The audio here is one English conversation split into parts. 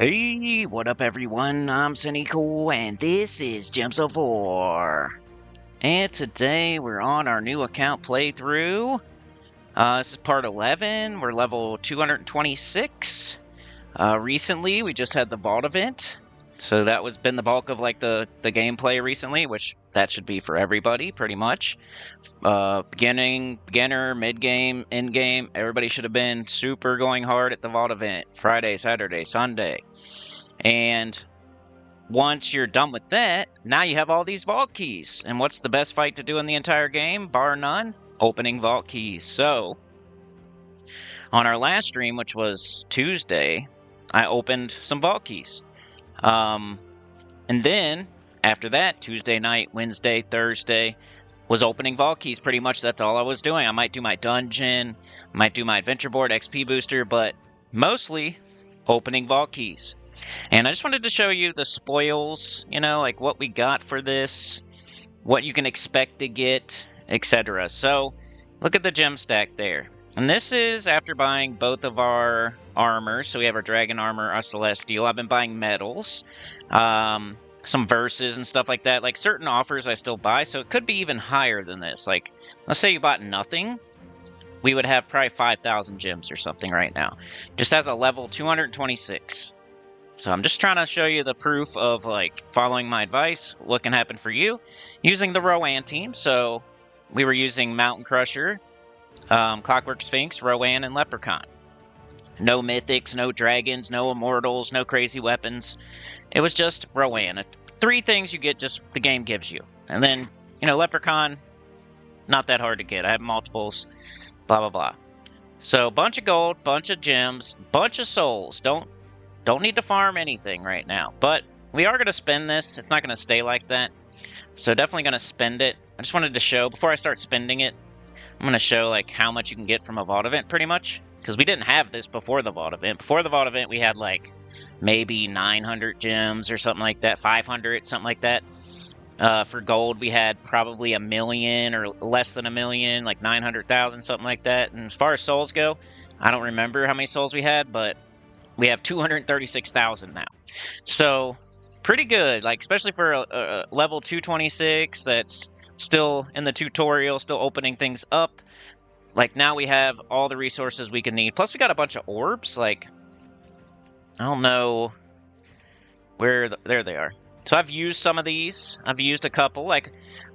Hey, what up everyone? I'm Sinnycool and this is Gems of War. And today we're on our new account playthrough. This is part 11. We're level 226. Recently we just had the Vault event. So that was been the bulk of like the gameplay recently, which that should be for everybody pretty much. Beginner, mid-game, end-game, everybody should have been super going hard at the Vault event. Friday, Saturday, Sunday. And once you're done with that, now you have all these vault keys. And what's the best fight to do in the entire game? Bar none, opening vault keys. So, on our last stream, which was Tuesday, I opened some vault keys. And then, after that, Tuesday night, Wednesday, Thursday, was opening vault keys. Pretty much that's all I was doing. I might do my dungeon, might do my adventure board, XP booster, but mostly opening vault keys. And I just wanted to show you the spoils, you know, like what we got for this, what you can expect to get, etc. So, look at the gem stack there. And this is after buying both of our armor. So we have our dragon armor, our celestial. I've been buying medals, some verses and stuff like that. Like certain offers I still buy, so it could be even higher than this. Like, let's say you bought nothing. We would have probably 5,000 gems or something right now. Just as a level 226. So I'm just trying to show you the proof of like following my advice, what can happen for you, using the Rowan team. So we were using Mountain Crusher, Clockwork Sphinx, Rowan, and Leprechaun. No mythics, no dragons, no immortals, no crazy weapons. It was just Rowan. 3 things you get just the game gives you. And then, you know, Leprechaun, not that hard to get. I have multiples, blah, blah, blah. So bunch of gold, bunch of gems, bunch of souls. Don't need to farm anything right now, but we are going to spend this. It's not going to stay like that, so definitely going to spend it. I just wanted to show, before I start spending it, I'm going to show like how much you can get from a vault event pretty much, because we didn't have this before the vault event. Before the vault event we had like maybe 900 gems or something like that, 500, something like that. For gold we had probably 1 million or less than 1 million, like 900,000, something like that. And as far as souls go, I don't remember how many souls we had, but we have 236,000 now. So, pretty good, like especially for a level 226 that's still in the tutorial, still opening things up. Like now we have all the resources we can need. Plus we got a bunch of orbs, like, I don't know where, there they are. So I've used some of these. I've used a couple, like,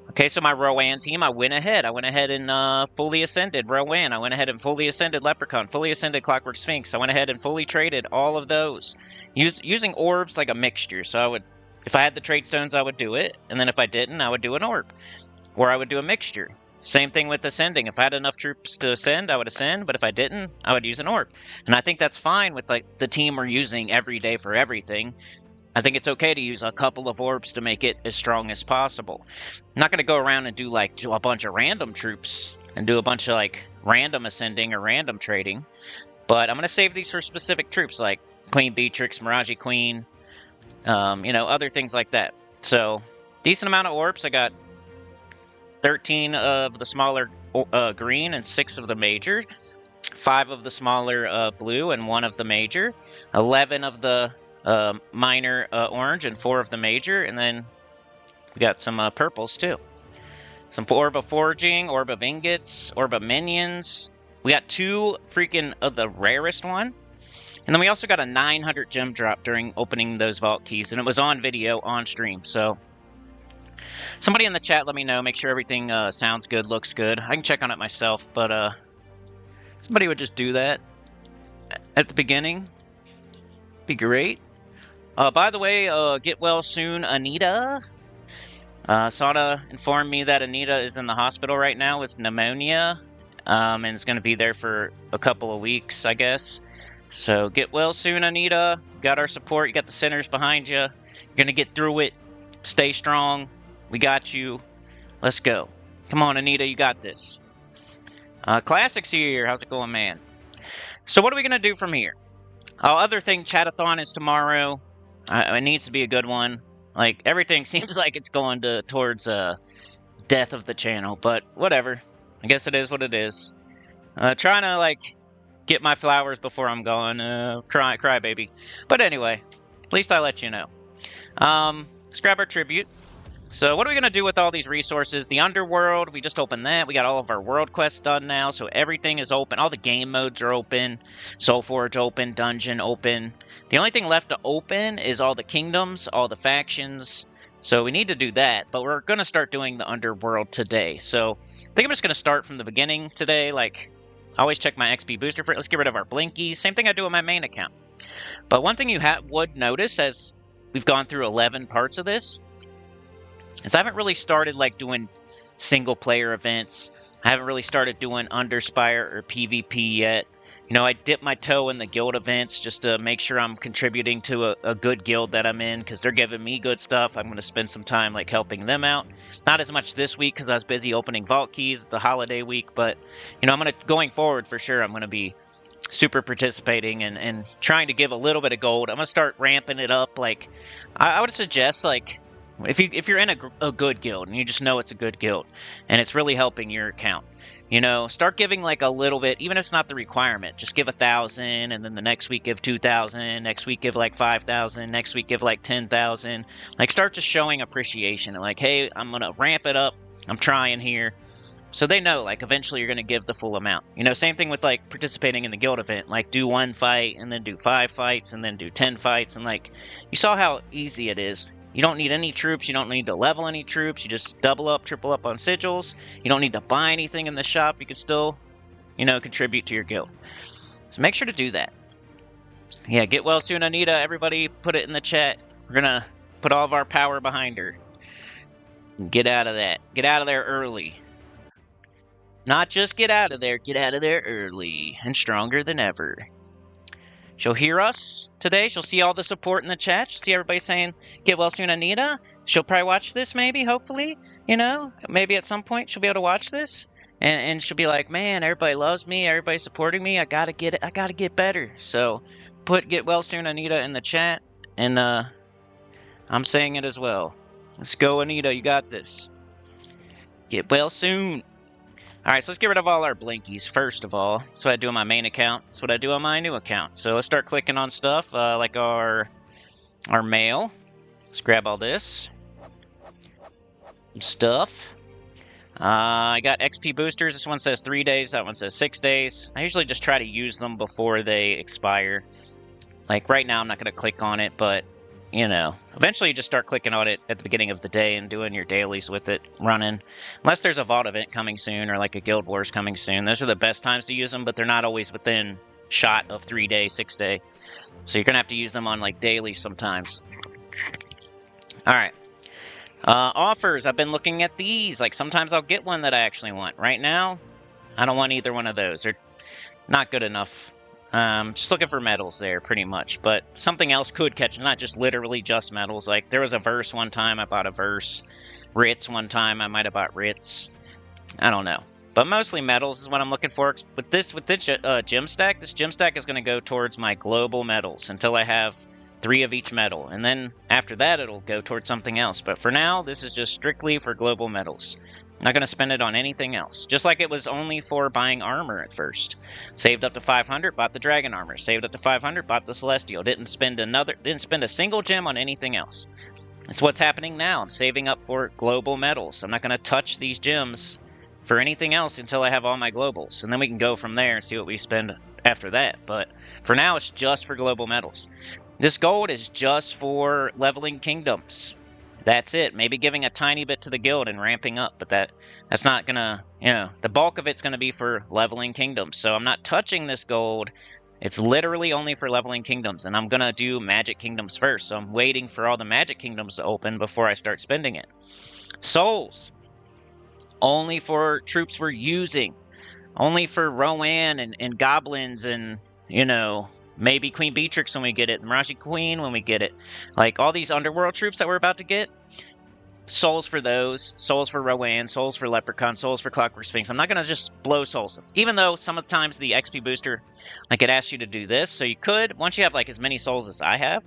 okay, so my Rowan team, I went ahead and fully ascended Rowan. I went ahead and fully ascended Leprechaun, fully ascended Clockwork Sphinx. I went ahead and fully traded all of those. Using orbs like a mixture. So I would, if I had the trade stones, I would do it. And then if I didn't, I would do an orb. Or I would do a mixture. Same thing with ascending. If I had enough troops to ascend, I would ascend. But if I didn't, I would use an orb. And I think that's fine with like the team we're using every day for everything. I think it's okay to use a couple of orbs to make it as strong as possible. I'm not going to go around and do like a bunch of random troops and do a bunch of like random ascending or random trading. But I'm going to save these for specific troops like Queen Beatrix, Mirage Queen, you know, other things like that. So, decent amount of orbs. I got 13 of the smaller green and 6 of the major. 5 of the smaller blue and 1 of the major. 11 of the minor orange and 4 of the major, and then we got some purples too. Some orb of foraging, orb of ingots, orb of minions. We got 2 freaking of the rarest one, and then we also got a 900 gem drop during opening those vault keys, and it was on video on stream. So somebody in the chat let me know, make sure everything sounds good, looks good. I can check on it myself, but somebody would just do that at the beginning. Be great. By the way, get well soon, Anita. Sana informed me that Anita is in the hospital right now with pneumonia, and is going to be there for a couple of weeks, I guess. So get well soon, Anita. You got our support. You got the centers behind you. You're going to get through it. Stay strong. We got you. Let's go. Come on, Anita. You got this. Classics here. How's it going, man? So what are we going to do from here? Other thing, Chatathon is tomorrow. It needs to be a good one. Like, everything seems like it's going towards death of the channel, but whatever. I guess it is what it is. Trying to, like, get my flowers before I'm gone. Cry, baby. But anyway, at least I let you know. Let's grab our tribute. So what are we going to do with all these resources? The Underworld, we just opened that. We got all of our world quests done now, so everything is open. All the game modes are open. Soulforge open, Dungeon open. The only thing left to open is all the kingdoms, all the factions. So we need to do that, but we're going to start doing the Underworld today. So I think I'm just going to start from the beginning today. Like, I always check my XP booster for it. Let's get rid of our blinkies. Same thing I do on my main account. But one thing you would notice as we've gone through 11 parts of this is I haven't really started like doing single player events. I haven't really started doing Underspire or PvP yet. You know, I dip my toe in the guild events just to make sure I'm contributing to a good guild that I'm in because they're giving me good stuff. I'm going to spend some time like helping them out. Not as much this week because I was busy opening vault keys. It's the holiday week, but you know, going forward for sure. I'm going to be super participating and trying to give a little bit of gold. I'm going to start ramping it up. Like I would suggest like if you're in a good guild and you just know it's a good guild and it's really helping your account, you know, start giving like a little bit, even if it's not the requirement. Just give 1,000, and then the next week give 2,000. Next week give like 5,000. Next week give like 10,000. Like start just showing appreciation and like, hey, I'm gonna ramp it up. I'm trying here. So they know, like, eventually you're going to give the full amount. You know, same thing with, like, participating in the guild event. Like, do 1 fight, and then do 5 fights, and then do 10 fights. And, like, you saw how easy it is. You don't need any troops. You don't need to level any troops. You just double up, triple up on sigils. You don't need to buy anything in the shop. You can still, you know, contribute to your guild. So make sure to do that. Yeah, get well soon, Anita. Everybody put it in the chat. We're going to put all of our power behind her. Get out of that. Get out of there early. Not just get out of there early and stronger than ever. She'll hear us today. She'll see all the support in the chat. She'll see everybody saying, get well soon, Anita. She'll probably watch this maybe, hopefully. You know, maybe at some point she'll be able to watch this. And she'll be like, man, everybody loves me. Everybody's supporting me. I gotta get it. I gotta get better. So put get well soon, Anita, in the chat. And I'm saying it as well. Let's go, Anita. You got this. Get well soon. Alright, so let's get rid of all our blinkies first of all. That's what I do on my main account. That's what I do on my new account. So let's start clicking on stuff like our mail. Let's grab all this stuff. I got XP boosters. This one says 3 days. That one says 6 days. I usually just try to use them before they expire. Like right now I'm not going to click on it, but you know, eventually you just start clicking on it at the beginning of the day and doing your dailies with it running. Unless there's a vault event coming soon or like a guild wars coming soon. Those are the best times to use them, but they're not always within shot of 3 day, 6 day. So you're going to have to use them on like dailies sometimes. Alright. Offers. I've been looking at these. Like sometimes I'll get one that I actually want. Right now, I don't want either one of those. They're not good enough. Just looking for medals there, pretty much. But something else could catch, not just literally just medals. Like, there was a verse one time, I bought a verse. Writs one time, I might have bought writs. I don't know. But mostly medals is what I'm looking for. With this gem stack, this gem stack is going to go towards my global medals until I have 3 of each medal. And then after that, it'll go towards something else. But for now, this is just strictly for global medals. I'm not going to spend it on anything else. Just like it was only for buying armor at first. Saved up to 500, bought the dragon armor. Saved up to 500, bought the celestial. Didn't spend a single gem on anything else. That's what's happening now. I'm saving up for global medals. I'm not going to touch these gems for anything else until I have all my globals. And then we can go from there and see what we spend after that. But for now, it's just for global medals. This gold is just for leveling kingdoms. That's it. Maybe giving a tiny bit to the guild and ramping up, but that's not gonna, you know, the bulk of it's gonna be for leveling kingdoms. So I'm not touching this gold. It's literally only for leveling kingdoms, and I'm gonna do magic kingdoms first. So I'm waiting for all the magic kingdoms to open before I start spending it. Souls, only for troops we're using, only for Rowan and goblins and, you know, maybe Queen Beatrix when we get it, Miraji Queen when we get it. Like all these Underworld troops that we're about to get, souls for those, souls for Rowan, souls for Leprechaun, souls for Clockwork Sphinx. I'm not going to just blow souls. Even though sometimes the XP booster, like it asks you to do this, so you could, once you have like as many souls as I have.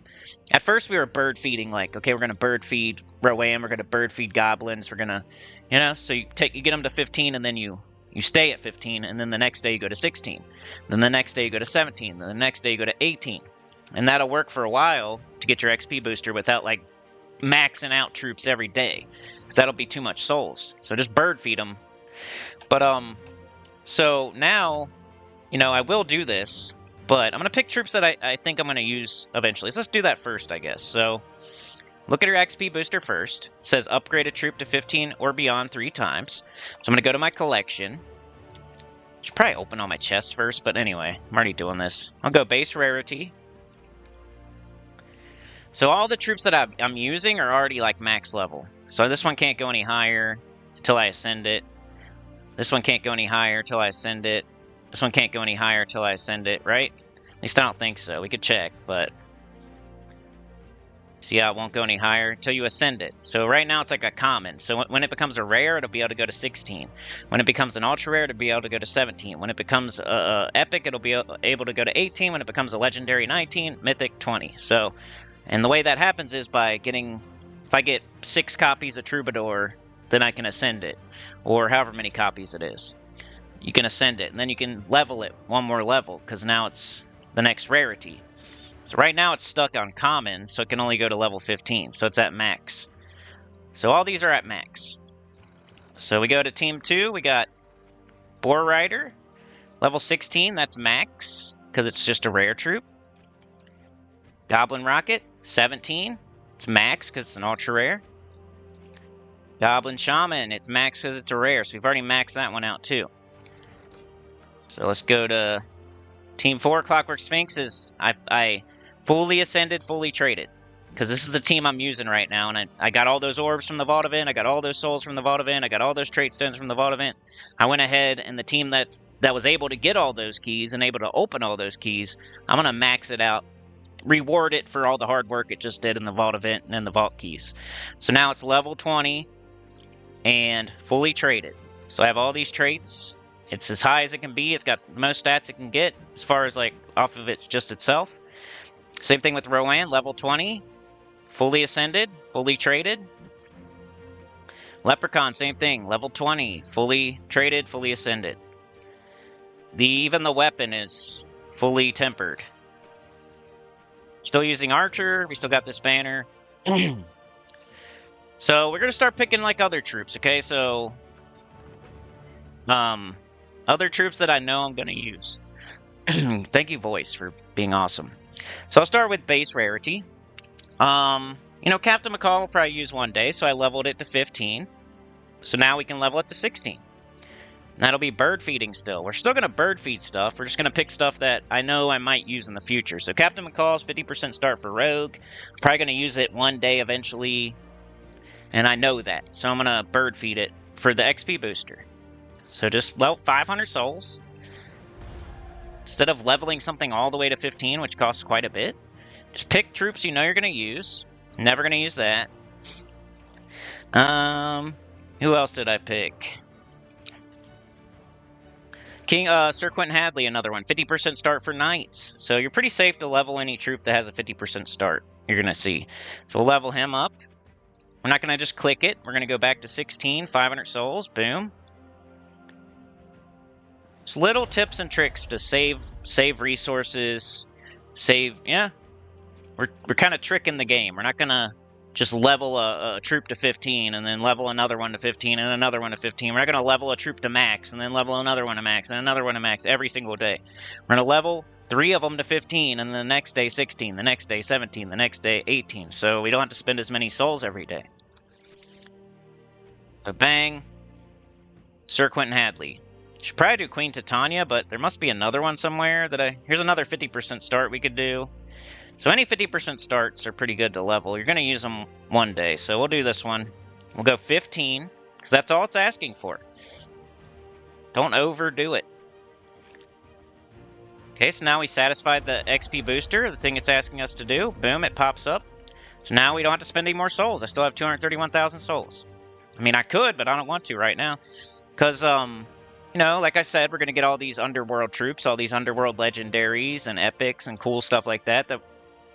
At first we were bird feeding, like, okay, we're going to bird feed Rowan, we're going to bird feed goblins, we're going to, you know, so you get them to 15 and then you You stay at 15, and then the next day you go to 16. Then the next day you go to 17. Then the next day you go to 18. And that'll work for a while to get your XP booster without, like, maxing out troops every day. Because that'll be too much souls. So just bird feed them. But, so now, you know, I will do this. But I'm going to pick troops that I think I'm going to use eventually. So let's do that first, I guess. So look at your XP booster first. It says upgrade a troop to 15 or beyond 3 times. So I'm going to go to my collection. Should probably open all my chests first, but anyway, I'm already doing this. I'll go base rarity. So all the troops that I'm using are already like max level. So this one can't go any higher until I ascend it. This one can't go any higher until I ascend it. This one can't go any higher until I ascend it, right? At least I don't think so. We could check, but... See how it won't go any higher until you ascend it. So right now it's like a common. So when it becomes a rare, it'll be able to go to 16. When it becomes an ultra rare, it'll be able to go to 17. When it becomes epic, it'll be able to go to 18. When it becomes a legendary, 19. Mythic, 20. So, and the way that happens is by getting, if I get 6 copies of Troubadour, then I can ascend it. Or however many copies it is. You can ascend it. And then you can level it one more level, because now it's the next rarity. So right now it's stuck on common, so it can only go to level 15. So it's at max. So all these are at max. So we go to Team 2. We got Boar Rider. Level 16, that's max, because it's just a rare troop. Goblin Rocket, 17. It's max, because it's an ultra rare. Goblin Shaman, it's max because it's a rare. So we've already maxed that one out too. So let's go to Team 4. Clockwork Sphinx is... I fully ascended, fully traded. Because this is the team I'm using right now. And I got all those orbs from the Vault event. I got all those souls from the Vault event. I got all those trait stones from the Vault event. I went ahead, and the team that was able to get all those keys and able to open all those keys, I'm going to max it out. Reward it for all the hard work it just did in the Vault event and in the Vault keys. So now it's level 20 and fully traded. So I have all these traits. It's as high as it can be. It's got the most stats it can get as far as like off of it's just itself. Same thing with Rowan, level 20, fully ascended, fully traded. Leprechaun, same thing, level 20, fully traded, fully ascended. Even the weapon is fully tempered. Still using Archer, we still got this banner. So we're going to start picking like other troops, okay? So, other troops that I know I'm going to use. Thank you, Voice, for being awesome. So I'll start with base rarity. You know, Captain McCall will probably use one day, so I leveled it to 15. So now we can level it to 16. And that'll be bird feeding still. We're still going to bird feed stuff. We're just going to pick stuff that I know I might use in the future. So Captain McCall's 50% start for Rogue. I'm probably going to use it one day eventually. And I know that. So I'm going to bird feed it for the XP booster. So just, well, 500 souls. Instead of leveling something all the way to 15, which costs quite a bit, just pick troops you know you're going to use. Never going to use that. Who else did I pick? Sir Quentin Hadley, another one. 50% start for Knights. So you're pretty safe to level any troop that has a 50% start. You're going to see. So we'll level him up. We're not going to just click it. We're going to go back to 16, 500 souls. Boom. Just little tips and tricks to save resources, yeah. We're kind of tricking the game. We're not gonna just level a troop to 15 and then level another one to 15 and another one to 15. We're not gonna level a troop to max and then level another one to max and another one to max every single day. We're gonna level 3 of them to 15 and the next day 16, the next day 17, the next day 18. So we don't have to spend as many souls every day. So bang, Sir Quentin Hadley. Should probably do Queen Titania, but there must be another one somewhere that here's another 50% start we could do. So any 50% starts are pretty good to level. You're going to use them one day, so we'll do this one. We'll go 15, because that's all it's asking for. Don't overdo it. Okay, so now we satisfied the XP booster, the thing it's asking us to do. Boom, it pops up. So now we don't have to spend any more souls. I still have 231,000 souls. I mean, I could, but I don't want to right now. Because, you know, like I said, we're going to get all these Underworld troops, all these Underworld legendaries and epics and cool stuff like that that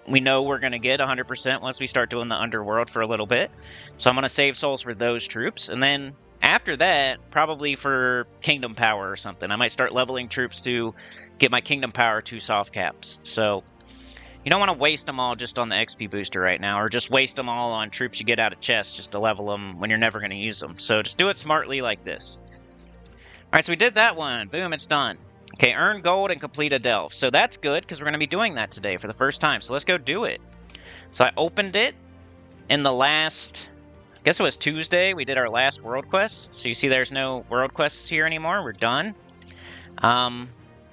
we know we're going to get 100% once we start doing the Underworld for a little bit. So I'm going to save souls for those troops. And then After that, probably for Kingdom Power or something, I might start leveling troops to get my Kingdom Power 2 soft caps. So you don't want to waste them all just on the XP booster right now, or just waste them all on troops you get out of chests just to level them when you're never going to use them. So just do it smartly like this. Alright, so we did that one. Boom, it's done. Okay, earn gold and complete a delve. So that's good, because we're going to be doing that today for the first time. So let's go do it. So I opened it in the last, I guess it was Tuesday, we did our last world quest. So you see there's no world quests here anymore. We're done.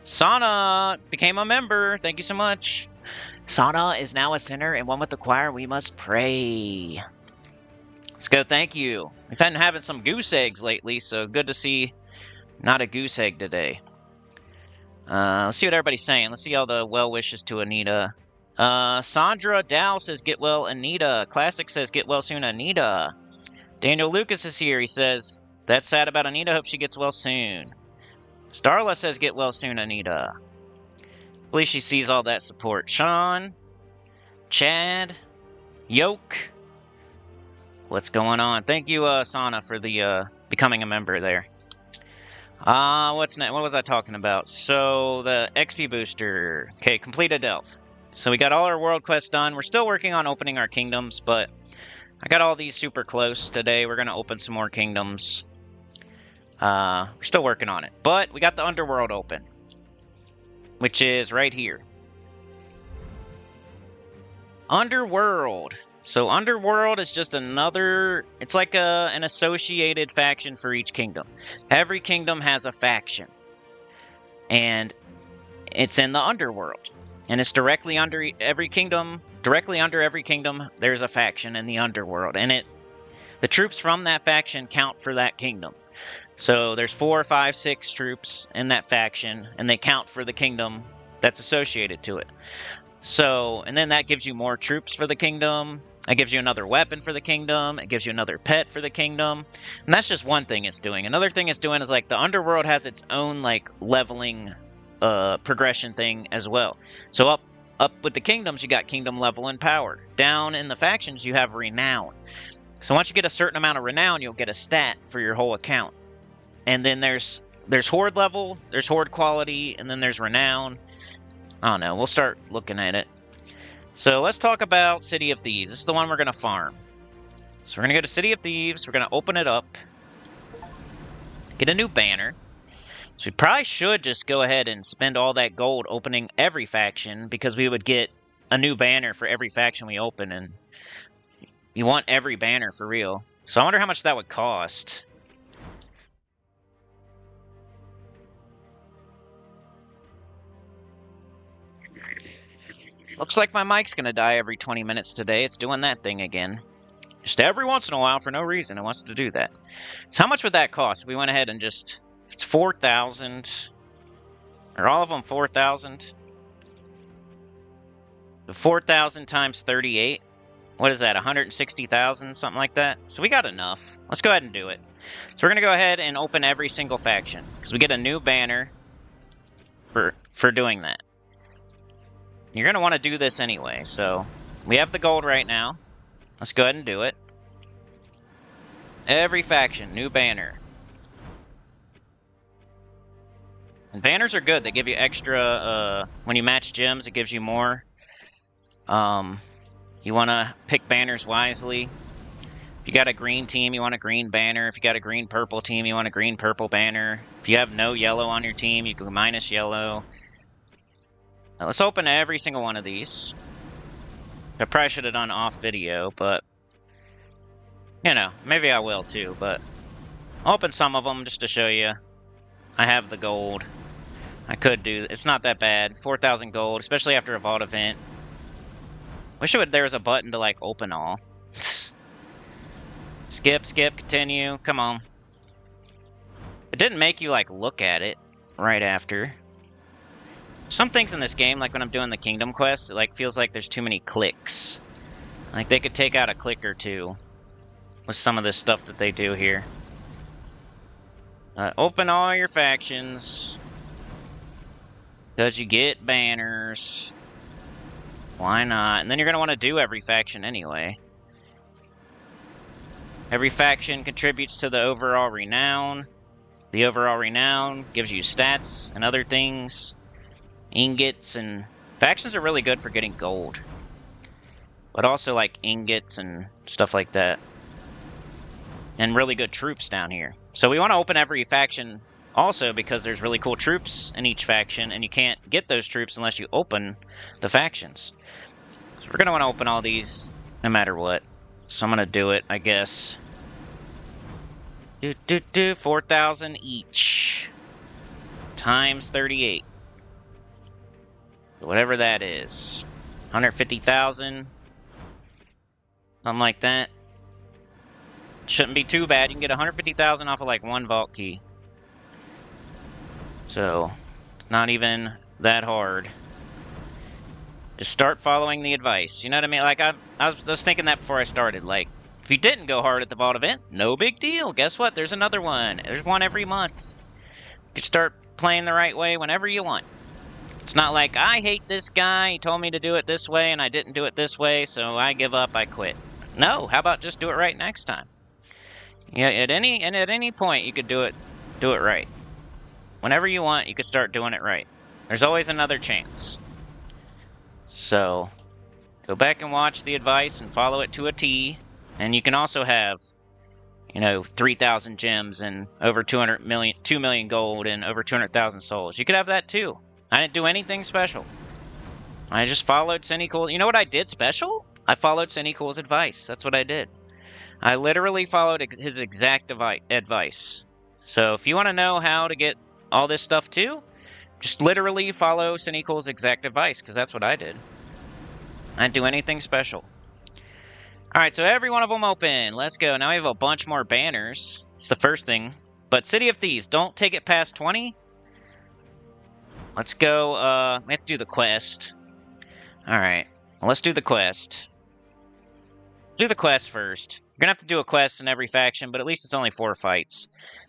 Sana became a member. Thank you so much. Sana is now a sinner, and one with the choir we must pray. Let's go, thank you. We've been having some goose eggs lately, so good to see not a goose egg today. Let's see what everybody's saying. Let's see all the well wishes to Anita. Sandra Dow says, get well, Anita. Classic says, get well soon, Anita. Daniel Lucas is here. He says, that's sad about Anita. Hope she gets well soon. Starla says, get well soon, Anita. At least she sees all that support. Sean, Chad, Yoke. What's going on? Thank you, Sana, for the becoming a member there. What's next? What was I talking about? So, the XP booster. Okay, complete a delve. So we got all our world quests done. We're still working on opening our kingdoms, but I got all these super close today. We're going to open some more kingdoms. We're still working on it. But we got the Underworld open, which is right here. Underworld. So Underworld is just another, it's like an associated faction for each kingdom. Every kingdom has a faction. And it's in the Underworld. And it's directly under every kingdom, there's a faction in the Underworld. And the troops from that faction count for that kingdom. So there's 4, 5, 6 troops in that faction, and they count for the kingdom that's associated to it. So, and then that gives you more troops for the kingdom. That gives you another weapon for the kingdom. It gives you another pet for the kingdom. And that's just one thing it's doing. Another thing it's doing is like the Underworld has its own like leveling progression thing as well. So up with the kingdoms, you got kingdom level and power. Down in the factions, you have renown. So once you get a certain amount of renown, you'll get a stat for your whole account. And then there's horde level, there's horde quality, and then there's renown. I don't know. We'll start looking at it. So let's talk about City of Thieves. This is the one we're going to farm. So we're going to go to City of Thieves. We're going to open it up. Get a new banner. So we probably should just go ahead and spend all that gold opening every faction, because we would get a new banner for every faction we open, and you want every banner for real. So I wonder how much that would cost. Looks like my mic's gonna die every 20 minutes today. It's doing that thing again. Just every once in a while for no reason it wants to do that. So how much would that cost if we went ahead and just... It's 4,000. Are all of them 4,000? 4,000 times 38. What is that, 160,000? Something like that? So we got enough. Let's go ahead and do it. So we're gonna go ahead and open every single faction, because we get a new banner for doing that. You're going to want to do this anyway, so we have the gold right now. Let's go ahead and do it. Every faction, new banner. And banners are good. They give you extra, when you match gems, it gives you more. You want to pick banners wisely. If you got a green team, you want a green banner. If you got a green-purple team, you want a green-purple banner. If you have no yellow on your team, you can minus yellow. Now let's open every single one of these. I probably should have done off video, but you know, maybe I will too, but I'll open some of them just to show you. I have the gold. I could do, it's not that bad. 4,000 gold, especially after a vault event. Wish there was a button to like open all. Skip, continue, come on. It didn't make you like look at it right after. Some things in this game, like when I'm doing the kingdom quest, it like feels like there's too many clicks. Like they could take out a click or two with some of this stuff that they do here. Open all your factions, because you get banners. Why not? And then you're going to want to do every faction anyway. Every faction contributes to the overall renown. The overall renown gives you stats and other things. Ingots, and factions are really good for getting gold. But also like ingots and stuff like that. And really good troops down here. So we want to open every faction also because there's really cool troops in each faction, and you can't get those troops unless you open the factions. So we're going to want to open all these no matter what. So I'm going to do it, I guess. 4,000 each. Times 38. Whatever that is. 150,000. Something like that. Shouldn't be too bad. You can get 150,000 off of like one vault key. So, not even that hard. Just start following the advice. You know what I mean? Like, I was thinking that before I started. Like, if you didn't go hard at the vault event, no big deal. Guess what? There's another one. There's one every month. You can start playing the right way whenever you want. It's not like, I hate this guy, he told me to do it this way, and I didn't do it this way, so I give up, I quit. No, how about just do it right next time? Yeah, at any point you could do it right. Whenever you want, you could start doing it right. There's always another chance. So, go back and watch the advice and follow it to a T. And you can also have, you know, 3,000 gems and over 2 million gold and over 200,000 souls. You could have that too. I didn't do anything special. I just followed Sinnycool. You know what I did special? I followed Sinnycool's advice. That's what I did. I literally followed his exact advice. So if you want to know how to get all this stuff too, just literally follow Sinnycool's exact advice, because that's what I did. I didn't do anything special. Alright, so every one of them open. Let's go. Now we have a bunch more banners. It's the first thing. But City of Thieves, don't take it past 20. Let's go, we have to do the quest. Alright, well, let's do the quest. Do the quest first. You're gonna have to do a quest in every faction, but at least it's only 4 fights.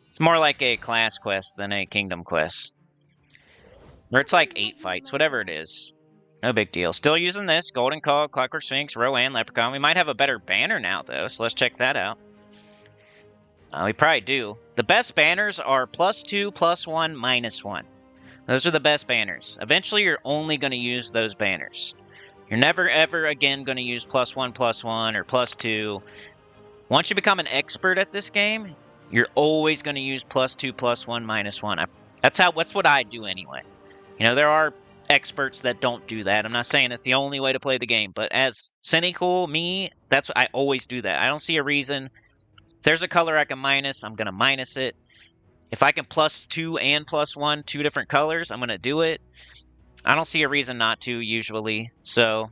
It's more like a class quest than a kingdom quest. Or it's like 8 fights, whatever it is. No big deal. Still using this. Golden Cog, Clockwork Sphinx, Rowan, Leprechaun. We might have a better banner now, though, so let's check that out. We probably do. The best banners are +2, +1, -1. Those are the best banners. Eventually, you're only going to use those banners. You're never, ever again going to use +1, +1, or +2. Once you become an expert at this game, you're always going to use +2, +1, -1. That's what I do anyway. You know, there are experts that don't do that. I'm not saying it's the only way to play the game, but as Sinnycool, me, that's I always do that. I don't see a reason. If there's a color I can minus, I'm going to minus it. If I can +2 and +1, 2 different colors, I'm going to do it. I don't see a reason not to, usually. So,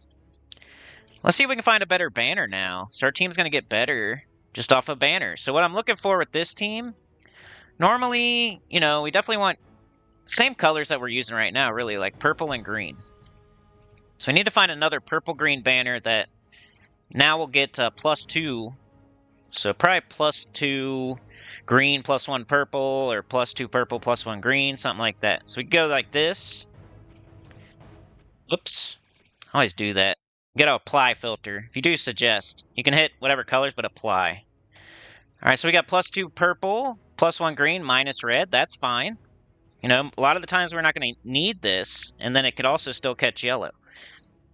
let's see if we can find a better banner now. So our team's going to get better just off of banners. So what I'm looking for with this team, normally, you know, we definitely want same colors that we're using right now, really, like purple and green. So we need to find another purple-green banner that now will get +2. So probably +2 green, +1 purple, or +2 purple, +1 green, something like that. So we go like this. Oops. I always do that. You gotta apply filter. If you do suggest, you can hit whatever colors, but apply. Alright, so we got +2 purple, +1 green, minus red. That's fine. You know, a lot of the times we're not going to need this, and then it could also still catch yellow.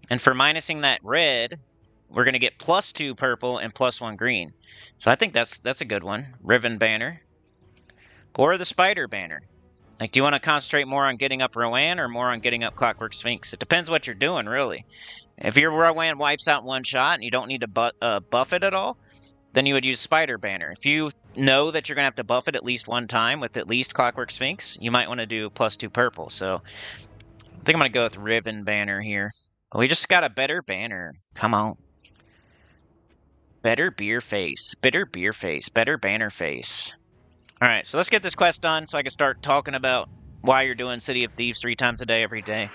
And for minusing that red, we're going to get +2 purple and +1 green. So I think that's a good one. Riven banner. Or the spider banner. Like, do you want to concentrate more on getting up Rowan or more on getting up Clockwork Sphinx? It depends what you're doing, really. If your Rowan wipes out one shot and you don't need to buff it at all, then you would use Spider Banner. If you know that you're going to have to buff it at least one time with at least Clockwork Sphinx, you might want to do +2 purple. So I think I'm going to go with Riven Banner here. We just got a better banner. Come on. Better beer face. Bitter beer face. Better banner face. Alright, so let's get this quest done so I can start talking about why you're doing City of Thieves 3 times a day every day.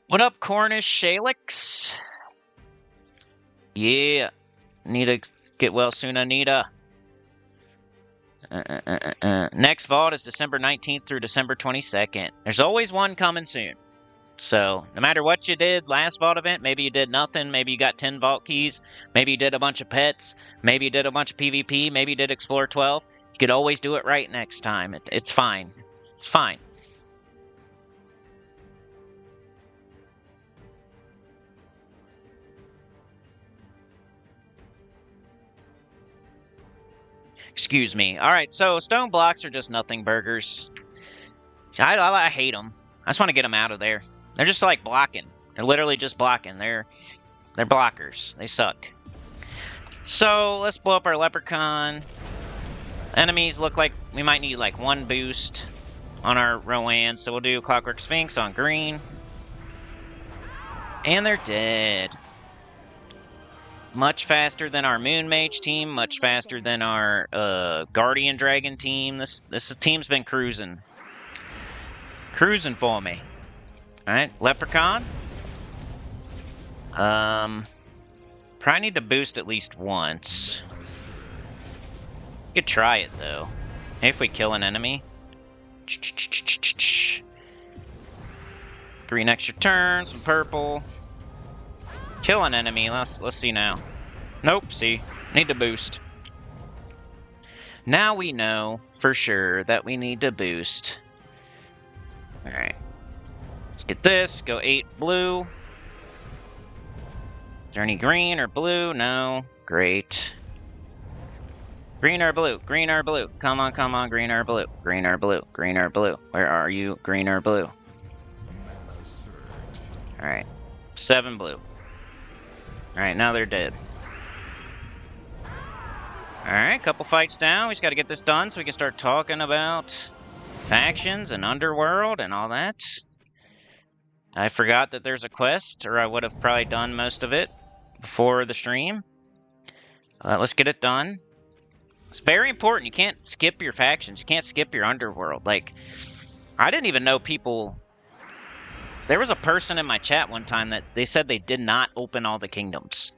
What up, Cornish Shalix? Yeah. Need to get well soon, Anita. Next vault is December 19th through December 22nd. There's always one coming soon. So, no matter what you did last vault event, maybe you did nothing, maybe you got 10 vault keys, maybe you did a bunch of pets, maybe you did a bunch of PvP, maybe you did Explore 12. You could always do it right next time. It's fine. It's fine. Excuse me. Alright, so stone blocks are just nothing burgers. I hate them. I just want to get them out of there. They're just like blocking. They're literally just blocking. They're blockers. They suck. So let's blow up our leprechaun. Enemies look like we might need like one boost on our Rowan, so we'll do Clockwork Sphinx on green. And they're dead. Much faster than our Moon Mage team, much faster than our Guardian Dragon team. This team's been cruising. Cruising for me. Alright, Leprechaun. Probably need to boost at least once. We could try it though. Maybe if we kill an enemy. Green extra turn, some purple. Kill an enemy. Let's see now. Nope. See, need to boost. Now we know for sure that we need to boost. All right. Let's get this. Go 8 blue. Is there any green or blue? No. Great. Green or blue? Green or blue? Come on, come on. Green or blue? Green or blue? Green or blue? Where are you? Green or blue? All right. 7 blue. Alright, now they're dead. Alright, couple fights down. We just gotta get this done so we can start talking about factions and Underworld and all that. I forgot that there's a quest, or I would have probably done most of it before the stream. Let's get it done. It's very important. You can't skip your factions. You can't skip your Underworld. Like, I didn't even know people... There was a person in my chat one time that they said they did not open all the kingdoms.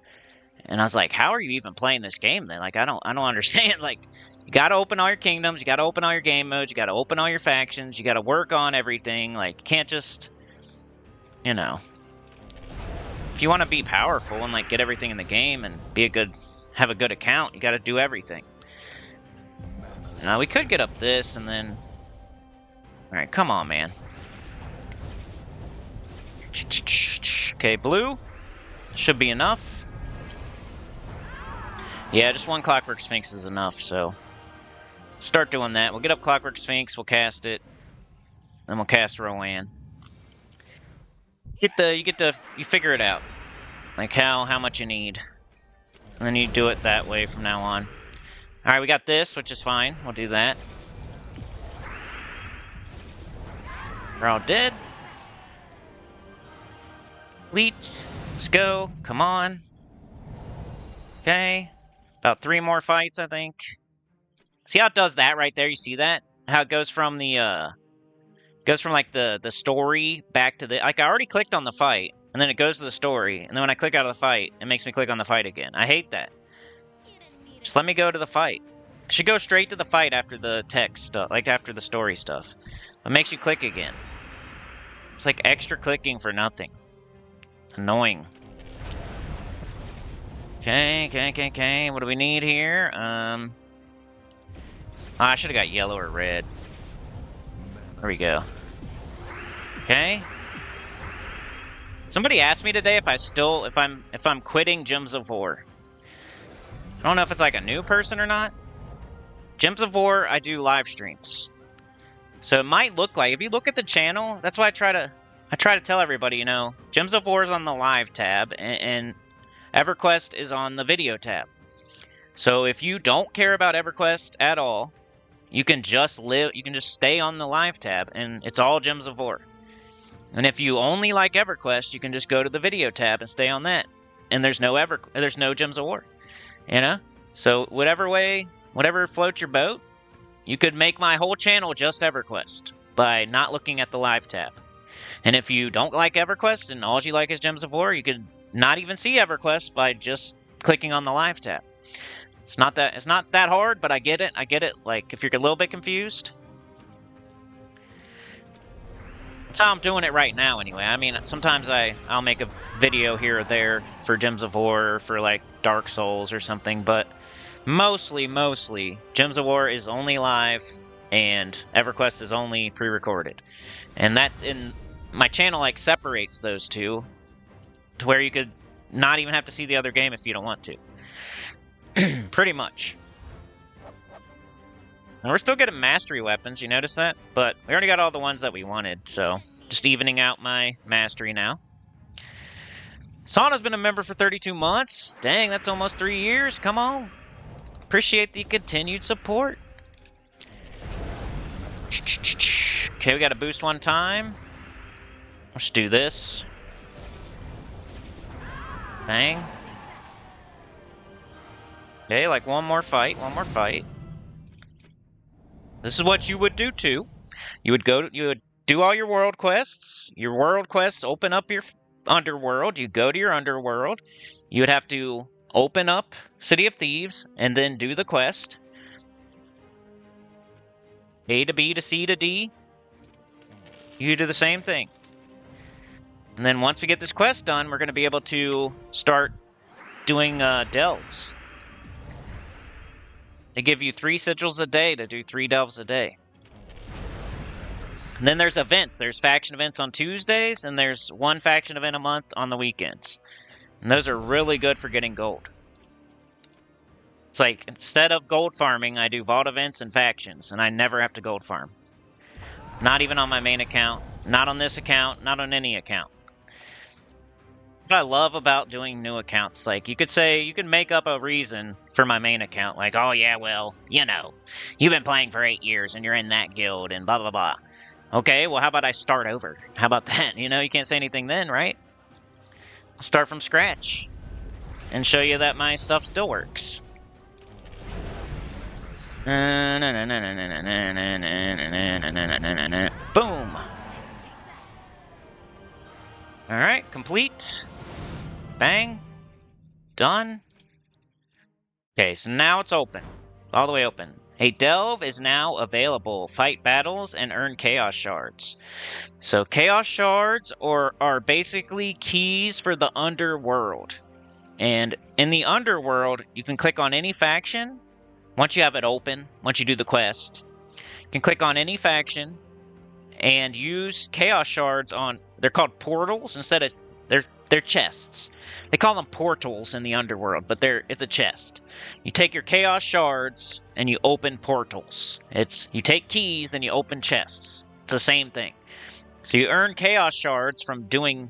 And I was like, how are you even playing this game then? Like, I don't understand. Like, you gotta open all your kingdoms, you gotta open all your game modes, you gotta open all your factions, you gotta work on everything. Like, you can't just, you know. If you want to be powerful and like get everything in the game and have a good account, you gotta do everything. Now we could get up this and then... Alright, come on, man. Okay, blue. Should be enough. Yeah, just one Clockwork Sphinx is enough, so... Start doing that. We'll get up Clockwork Sphinx, we'll cast it. Then we'll cast Rowan. You figure it out. Like how much you need. And then you do it that way from now on. Alright, we got this, which is fine. We'll do that. We're all dead. Sweet. Let's go. Come on. Okay. About 3 more fights, I think. See how it does that right there? You see that? How it goes from the like the story back to the... Like, I already clicked on the fight, and then it goes to the story, and then when I click out of the fight, it makes me click on the fight again. I hate that. Just let me go to the fight. I should go straight to the fight after the text stuff, like after the story stuff. It makes you click again. It's like extra clicking for nothing. Annoying. Okay. What do we need here? I should have got yellow or red. There we go. Okay. Somebody asked me today if I'm quitting Gems of War. I don't know if it's like a new person or not. Gems of War, I do live streams. So it might look like, if you look at the channel, that's why I try to tell everybody, you know, Gems of War is on the live tab and EverQuest is on the video tab. So if you don't care about EverQuest at all, you can just stay on the live tab and it's all Gems of War. And if you only like EverQuest, you can just go to the video tab and stay on that. And there's no Gems of War. You know? So whatever floats your boat, you could make my whole channel just EverQuest by not looking at the live tab. And if you don't like EverQuest and all you like is Gems of War, you could not even see EverQuest by just clicking on the live tab. It's not that hard, but I get it. Like, if you're a little bit confused. That's how I'm doing it right now anyway. I mean, sometimes I'll make a video here or there for Gems of War or for like Dark Souls or something, but mostly Gems of War is only live and EverQuest is only pre-recorded. And that's in my channel, like, separates those two to where you could not even have to see the other game if you don't want to. Pretty much. And we're still getting mastery weapons, you notice that? But we already got all the ones that we wanted, so just evening out my mastery now. Sauna's been a member for 32 months. Dang, that's almost 3 years. Come on. Appreciate the continued support. Okay, we got a boost one time. Let's do this. Bang. Okay, like one more fight, This is what you would do too. You would do all your world quests. Your world quests open up your Underworld. You go to your Underworld. You would have to open up City of Thieves and then do the quest. A to B to C to D. You do the same thing. And then once we get this quest done, we're going to be able to start doing delves. They give you 3 sigils a day to do 3 delves a day. And then there's events. There's faction events on Tuesdays, and there's 1 faction event a month on the weekends. And those are really good for getting gold. It's like, instead of gold farming, I do vault events and factions, and I never have to gold farm. Not even on my main account, not on this account, not on any account. What I love about doing new accounts, like, you could say, you can make up a reason for my main account, like, oh yeah, well, you know, you've been playing for 8 years and you're in that guild and blah blah blah. Okay, well, how about I start over? How about that? You know, you can't say anything then, right? I'll start from scratch and show you that my stuff still works. Boom! Alright, complete. Bang. Done. Okay, so now it's open. All the way open. A delve is now available. Fight battles and earn chaos shards. So chaos shards are basically keys for the Underworld. And in the Underworld, you can click on any faction. Once you have it open, once you do the quest, you can click on any faction and use chaos shards on, they're called portals instead of, they're chests. They call them portals in the Underworld, but it's a chest. You take your chaos shards and you open portals. You take keys and you open chests. It's the same thing. So you earn chaos shards from doing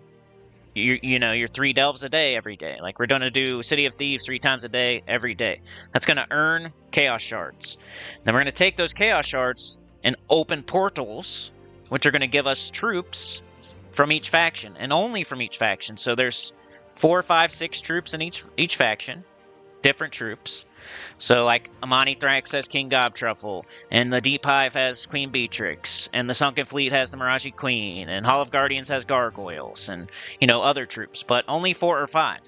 your 3 delves a day every day. Like, we're going to do City of Thieves 3 times a day every day. That's going to earn chaos shards. Then we're going to take those chaos shards and open portals, which are going to give us troops from each faction, and only from each faction. So there's 4, 5, 6 troops in each faction, different troops. So like Amani Thrax has King Gobtruffle, and the Deep Hive has Queen Beatrix, and the Sunken Fleet has the Miraji Queen, and Hall of Guardians has Gargoyles, and other troops, but only 4 or 5.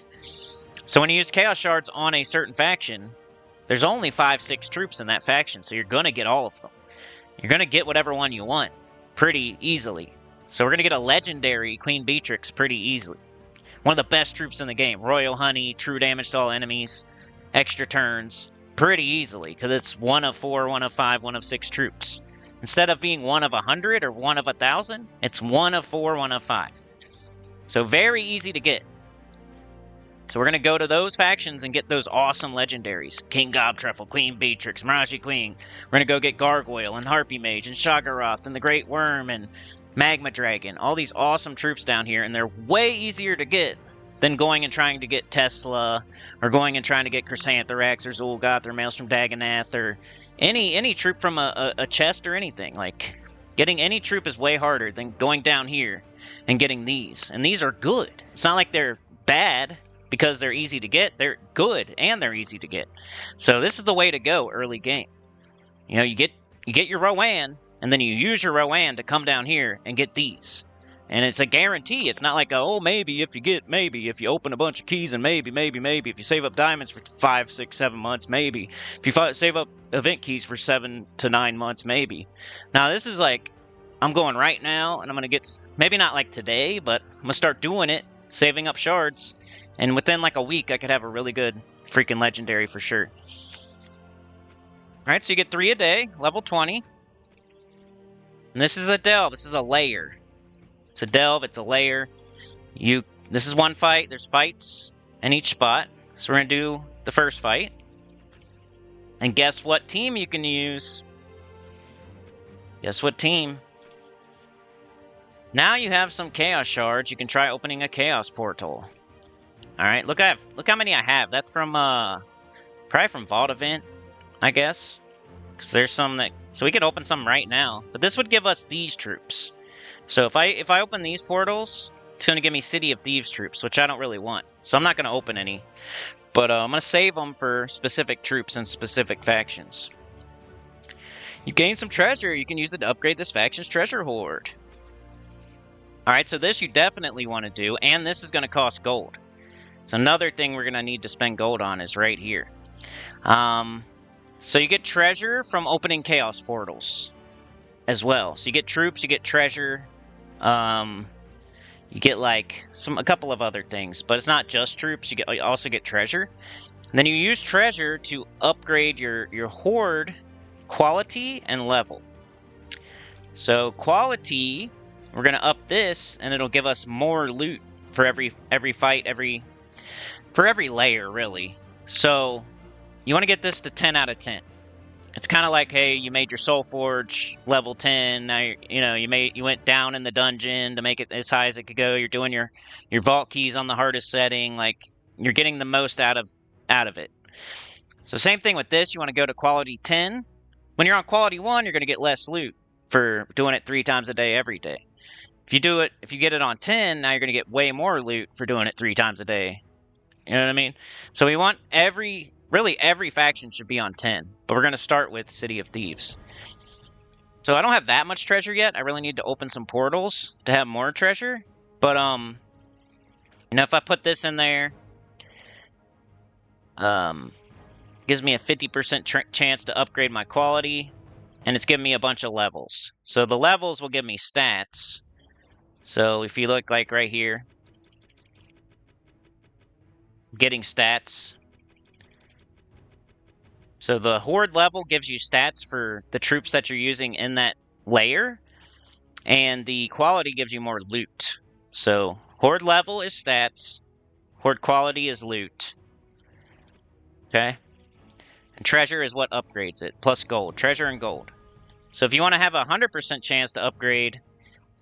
So when you use Chaos Shards on a certain faction, there's only 5, 6 troops in that faction, so you're gonna get all of them. You're gonna get whatever one you want pretty easily. So we're gonna get a legendary Queen Beatrix pretty easily. One of the best troops in the game. Royal Honey, true damage to all enemies, extra turns, pretty easily, because it's 1 of 4, 1 of 5, 1 of 6 troops. Instead of being 1 of 100 or 1 of 1,000, it's 1 of 4, 1 of 5. So very easy to get. So we're going to go to those factions and get those awesome legendaries. King Gobtruffle, Queen Beatrix, Miraji Queen. We're going to go get Gargoyle and Harpy Mage and Shoggoth and the Great Worm and Magma Dragon. All these awesome troops down here, and they're way easier to get than going and trying to get Tesla, or going and trying to get Chrysanthrax, or Zul'Goth, or Maelstrom Dagonath, or any troop from a chest or anything. Like, getting any troop is way harder than going down here and getting these. And these are good. It's not like they're bad because they're easy to get. They're good, and they're easy to get. So this is the way to go early game. You get your Rowan, and then you use your Rowan to come down here and get these. And it's a guarantee. It's not like, maybe if you open a bunch of keys, and maybe, if you save up diamonds for 5, 6, 7 months, maybe. If you save up event keys for 7 to 9 months, maybe. Now, this is like I'm going right now, and I'm gonna get, maybe not like today, but I'm gonna start doing it, saving up shards, and within like a week I could have a really good freaking legendary for sure. Alright, so you get 3 a day, level 20. And this is a delve, this is a layer. It's a delve, it's a layer. This is one fight, there's fights in each spot. So we're gonna do the first fight. And guess what team you can use? Guess what team? Now you have some chaos shards, you can try opening a chaos portal. Alright, look how many I have. That's from probably from Vault event, I guess. Because there's some that, so we could open some right now. But this would give us these troops. So if I open these portals, it's going to give me City of Thieves troops, which I don't really want. So I'm not going to open any. But I'm going to save them for specific troops and specific factions. You gain some treasure. You can use it to upgrade this faction's treasure hoard. Alright, so this you definitely want to do. And this is going to cost gold. So another thing we're going to need to spend gold on is right here. So you get treasure from opening chaos portals as well. So you get troops, you get treasure, you get like a couple of other things, but it's not just troops. You also get treasure. And then you use treasure to upgrade your horde quality and level. So quality, we're gonna up this, and it'll give us more loot for every fight, for every layer really. So you want to get this to 10 out of 10. It's kind of like, hey, you made your Soul Forge level 10. Now you went down in the dungeon to make it as high as it could go. You're doing your vault keys on the hardest setting. Like, you're getting the most out of it. So same thing with this. You want to go to quality 10. When you're on quality 1, you're going to get less loot for doing it 3 times a day every day. If you get it on 10, now you're going to get way more loot for doing it 3 times a day. You know what I mean? So we want really every faction should be on 10, but we're going to start with City of Thieves. So I don't have that much treasure yet. I really need to open some portals to have more treasure. But, if I put this in there, gives me a 50% chance to upgrade my quality, and it's giving me a bunch of levels. So the levels will give me stats. So if you look like right here, getting stats. So the horde level gives you stats for the troops that you're using in that layer, and the quality gives you more loot. So horde level is stats, horde quality is loot. Okay? And treasure is what upgrades it, plus gold. Treasure and gold. So if you want to have a 100% chance to upgrade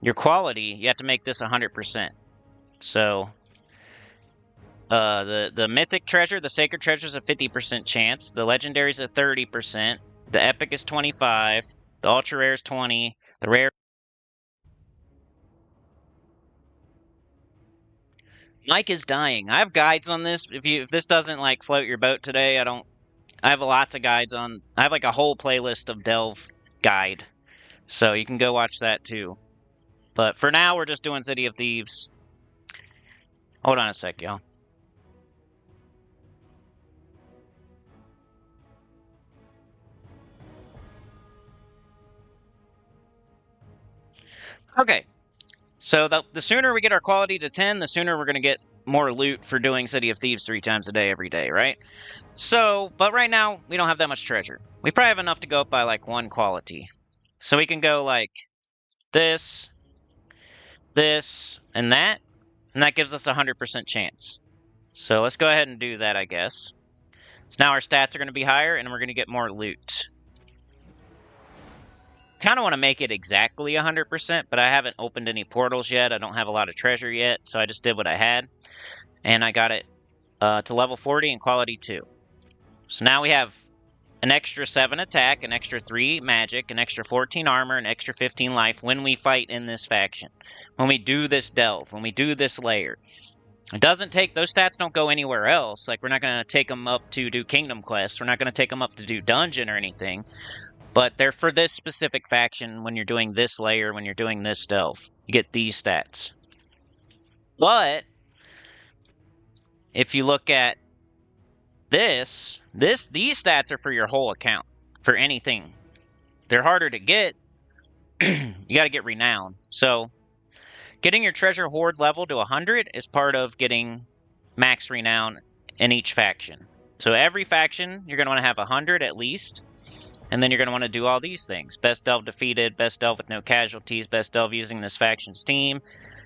your quality, you have to make this 100%. So the mythic treasure, the sacred treasure is a 50% chance. The legendary is a 30%. The epic is 25. The ultra rare is 20. The rare. Mike is dying. I have guides on this. If this doesn't like float your boat today, I have lots of guides on. I have like a whole playlist of Delve guide, so you can go watch that too. But for now, we're just doing City of Thieves. Hold on a sec, y'all. Okay, so the sooner we get our quality to 10, the sooner we're going to get more loot for doing City of Thieves 3 times a day every day, right? So, but right now, we don't have that much treasure. We probably have enough to go up by like 1 quality. So we can go like this, and that gives us a 100% chance. So let's go ahead and do that, I guess. So now our stats are going to be higher, and we're going to get more loot. Kind of want to make it exactly 100%, but I haven't opened any portals yet. I don't have a lot of treasure yet, so I just did what I had. And I got it to level 40 and quality 2. So now we have an extra 7 attack, an extra 3 magic, an extra 14 armor, an extra 15 life when we fight in this faction. When we do this delve, when we do this layer. It doesn't take, those stats don't go anywhere else. Like, we're not going to take them up to do kingdom quests. We're not going to take them up to do dungeon or anything. But they're for this specific faction when you're doing this layer, when you're doing this delve. You get these stats. But if you look at these stats are for your whole account. For anything. They're harder to get, you gotta get renown. So getting your treasure hoard level to 100 is part of getting max renown in each faction. So every faction, you're going to want to have 100 at least. And then you're going to want to do all these things. Best delve defeated, best delve with no casualties, best delve using this faction's team,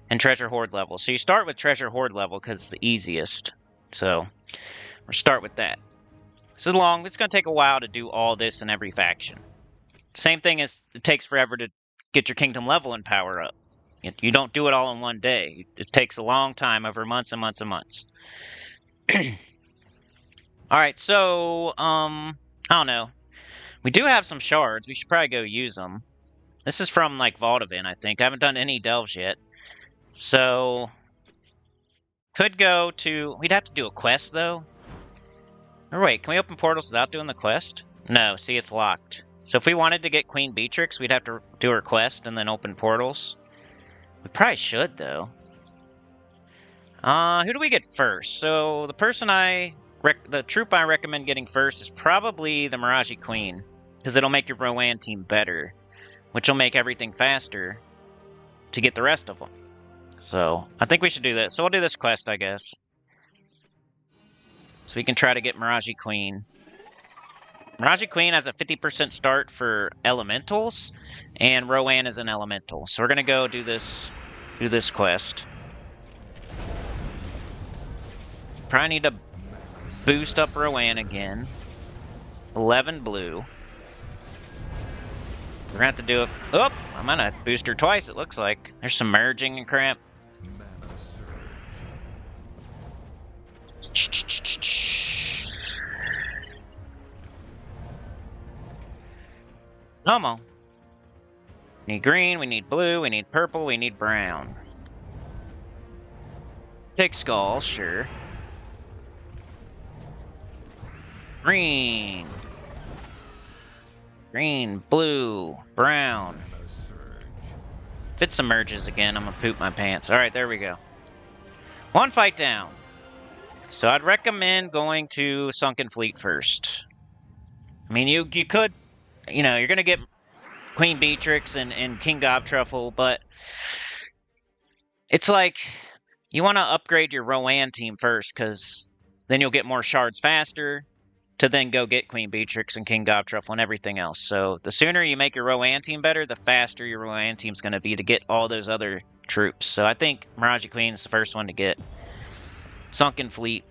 and treasure hoard level. So you start with treasure hoard level because it's the easiest. So we'll start with that. It's going to take a while to do all this in every faction. Same thing as it takes forever to get your kingdom level and power up. You don't do it all in one day. It takes a long time, over months and months and months. Alright, so, I don't know. We do have some shards. We should probably go use them. This is from, like, Vault Event, I think. I haven't done any delves yet. So, could go to... We'd have to do a quest, though. Or wait, can we open portals without doing the quest? No, see, it's locked. So if we wanted to get Queen Beatrix, we'd have to do her quest and then open portals. We probably should, though. Who do we get first? So the person the troop I recommend getting first is probably the Miraji Queen, because it'll make your Rowan team better, which will make everything faster to get the rest of them. So I think we should do that. So we'll do this quest, I guess. So we can try to get Miraji Queen. Miraji Queen has a 50% start for elementals, and Rowan is an elemental. So we're gonna go do this quest. Probably need to boost up Rowan again. 11 blue. We're gonna have to do it. Oh, I'm gonna boost her twice, it looks like. There's some merging and crap. Come on. We need green, we need blue, we need purple, we need brown. Pig skull, sure. Green. Green, blue, brown. If it submerges again, I'm gonna poop my pants. Alright, there we go. One fight down. So I'd recommend going to Sunken Fleet first. I mean, you could, you know, you're gonna get Queen Beatrix and King Gobtruffle, but it's like you want to upgrade your Rowan team first, because then you'll get more shards faster to then go get Queen Beatrix and King Gobtruffle and everything else. So the sooner you make your Rowan team better, the faster your Rowan team's going to be to get all those other troops. So I think Miraji Queen is the first one to get. Sunken Fleet.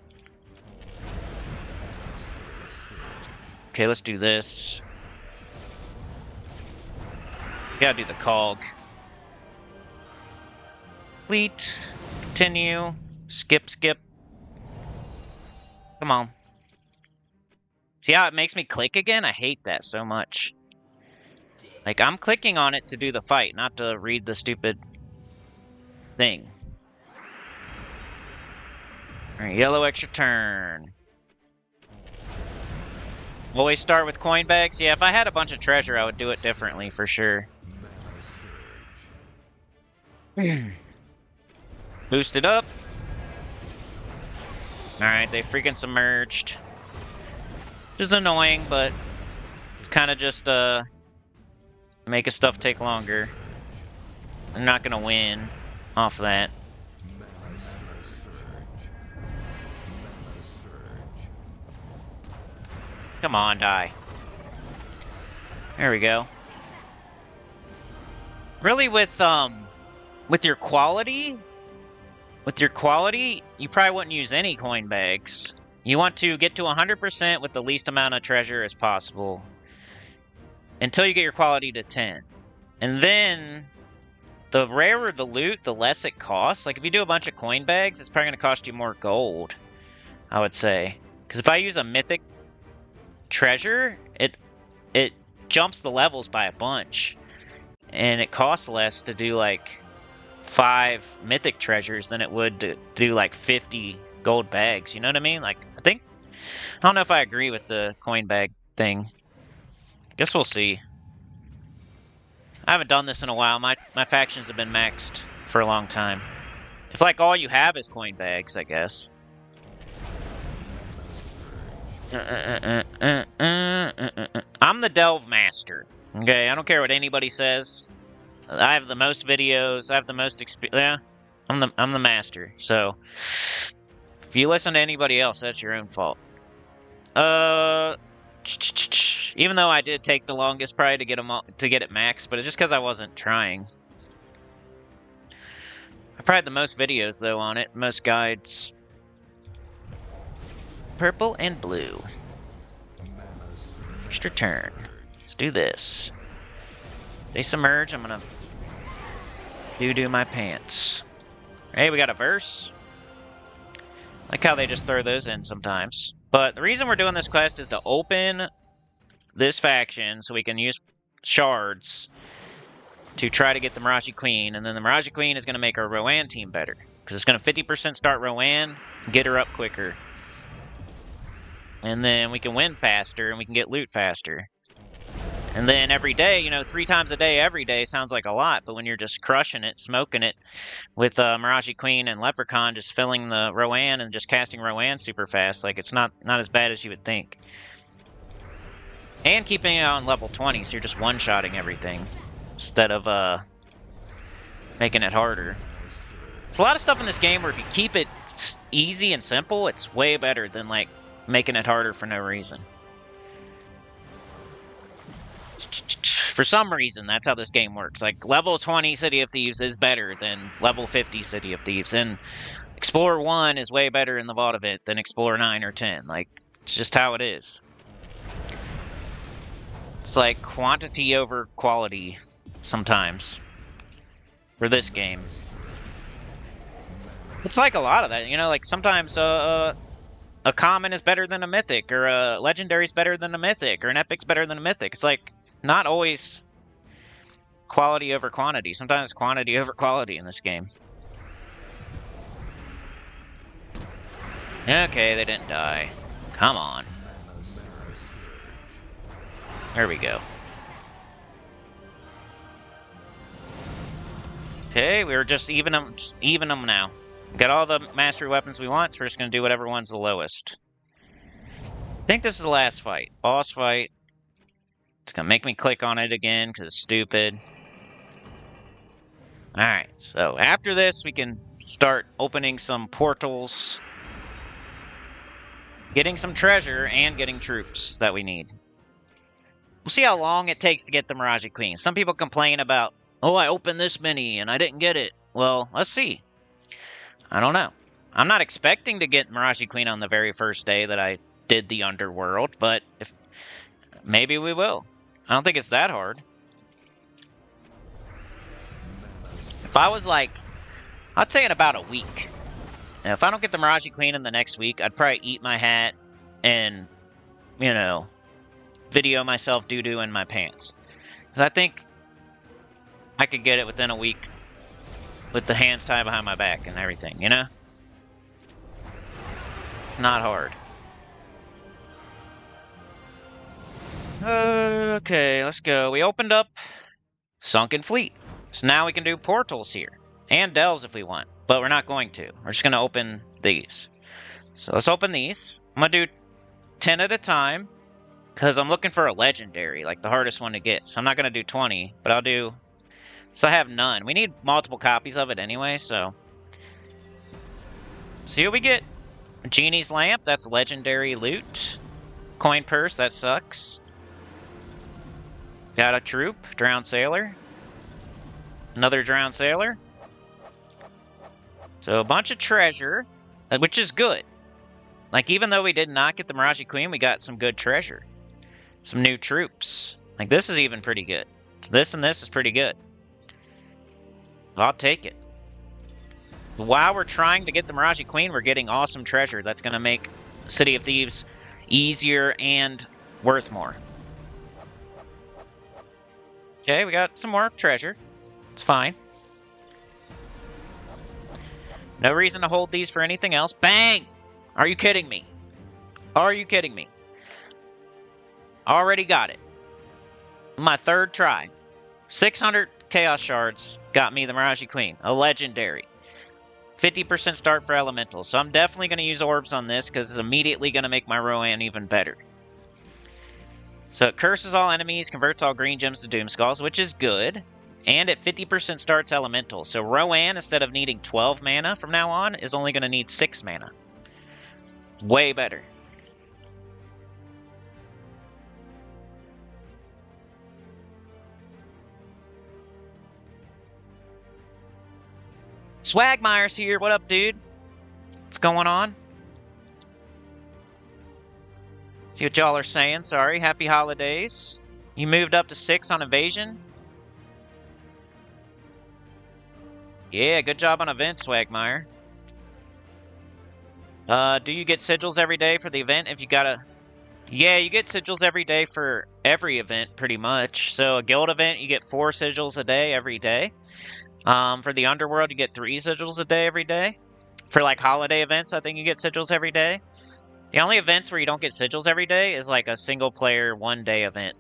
Okay, let's do this. Gotta do the cog. Fleet. Continue. Skip. Come on. See how it makes me click again? I hate that so much. Like, I'm clicking on it to do the fight, not to read the stupid thing. Alright, yellow extra turn. Always start with coin bags? Yeah, if I had a bunch of treasure, I would do it differently, for sure. Boost it up. Alright, they freaking submerged. Which is annoying, but it's kind of just making stuff take longer. I'm not gonna win off that. Come on, die. There we go. Really, with your quality, you probably wouldn't use any coin bags. You want to get to 100% with the least amount of treasure as possible until you get your quality to 10. And then, the rarer the loot, the less it costs. Like, if you do a bunch of coin bags, it's probably going to cost you more gold, I would say. Because if I use a mythic treasure, it jumps the levels by a bunch. And it costs less to do, like, 5 mythic treasures than it would to do, like, 50 gold bags. You know what I mean? Like, I don't know if I agree with the coin bag thing. Guess we'll see. I haven't done this in a while. My factions have been maxed for a long time. If, like, all you have is coin bags, I guess. I'm the Delve Master. Okay, I don't care what anybody says. I have the most videos. I have the most experience. Yeah, I'm the master. So if you listen to anybody else, that's your own fault. Even though I did take the longest probably to get it maxed, but it's just because I wasn't trying. I probably had the most videos though on it, most guides. Purple and blue. Extra turn. Let's do this. They submerge. I'm gonna do my pants. Hey, we got a verse. Like how they just throw those in sometimes. But the reason we're doing this quest is to open this faction so we can use shards to try to get the Miraji Queen. And then the Miraji Queen is going to make our Rowan team better. Because it's going to 50% start Rowan, get her up quicker. And then we can win faster and we can get loot faster. And then every day, you know, 3 times a day, every day sounds like a lot. But when you're just crushing it, smoking it with Miraji Queen and Leprechaun just filling the Rowan and just casting Rowan super fast, like it's not as bad as you would think. And keeping it on level 20, so you're just one-shotting everything instead of making it harder. There's a lot of stuff in this game where if you keep it easy and simple, it's way better than like making it harder for no reason. For some reason, that's how this game works. Like, level 20 City of Thieves is better than level 50 City of Thieves, and Explorer 1 is way better in the Vault event than Explorer 9 or 10. Like, it's just how it is. It's like quantity over quality sometimes for this game. It's like a lot of that, you know, like sometimes a common is better than a mythic, or a legendary is better than a mythic, or an epic's better than a mythic. It's like not always quality over quantity. Sometimes quantity over quality in this game. Okay, they didn't die. Come on. There we go. Okay, we're just even them now. Got all the mastery weapons we want, so we're just gonna do whatever one's the lowest. I think this is the last fight. Boss fight. It's gonna make me click on it again because it's stupid. Alright, so after this we can start opening some portals, getting some treasure, and getting troops that we need. We'll see how long it takes to get the Miraji Queen. Some people complain about, oh, I opened this many and I didn't get it. Well, let's see. I don't know. I'm not expecting to get Miraji Queen on the very first day that I did the Underworld, but maybe we will. I don't think it's that hard. If I was like, I'd say in about a week. Now, if I don't get the Miraji Queen in the next week, I'd probably eat my hat and, you know, video myself doo-doo in my pants. Because I think I could get it within a week with the hands tied behind my back and everything, you know? Not hard. Okay, let's go. We opened up Sunken Fleet. So now we can do portals here. And delves if we want. But we're not going to. We're just going to open these. So let's open these. I'm going to do 10 at a time. Because I'm looking for a legendary. Like the hardest one to get. So I'm not going to do 20. But I'll do... So I have none. We need multiple copies of it anyway, so... See what we get. Genie's Lamp. That's legendary loot. Coin Purse. That sucks. Got a troop. Drowned Sailor. Another Drowned Sailor. So a bunch of treasure, which is good. Like, even though we did not get the Miraji Queen, we got some good treasure. Some new troops. Like, this is even pretty good. So this and this is pretty good. I'll take it. While we're trying to get the Miraji Queen, we're getting awesome treasure that's going to make City of Thieves easier and worth more. Okay, we got some more treasure. It's fine. No reason to hold these for anything else. Bang! Are you kidding me? Are you kidding me? Already got it. My third try. 600 Chaos Shards got me the Miraji Queen. A legendary. 50% start for elementals. So I'm definitely going to use orbs on this because it's immediately going to make my Rowan even better. So it curses all enemies, converts all green gems to doom skulls, which is good. And it 50% starts elemental. So Rowan, instead of needing 12 mana from now on, is only going to need 6 mana. Way better. Swagmire's here. What up, dude? What's going on? See what y'all are saying. Sorry. Happy holidays. You moved up to 6 on evasion? Yeah, good job on event, Swagmire. Do you get sigils every day for the event if you gotta... Yeah, you get sigils every day for every event, pretty much. So a guild event, you get 4 sigils a day every day. For the Underworld, you get 3 sigils a day every day. For like holiday events, I think you get sigils every day. The only events where you don't get sigils every day is like a single player 1-day event.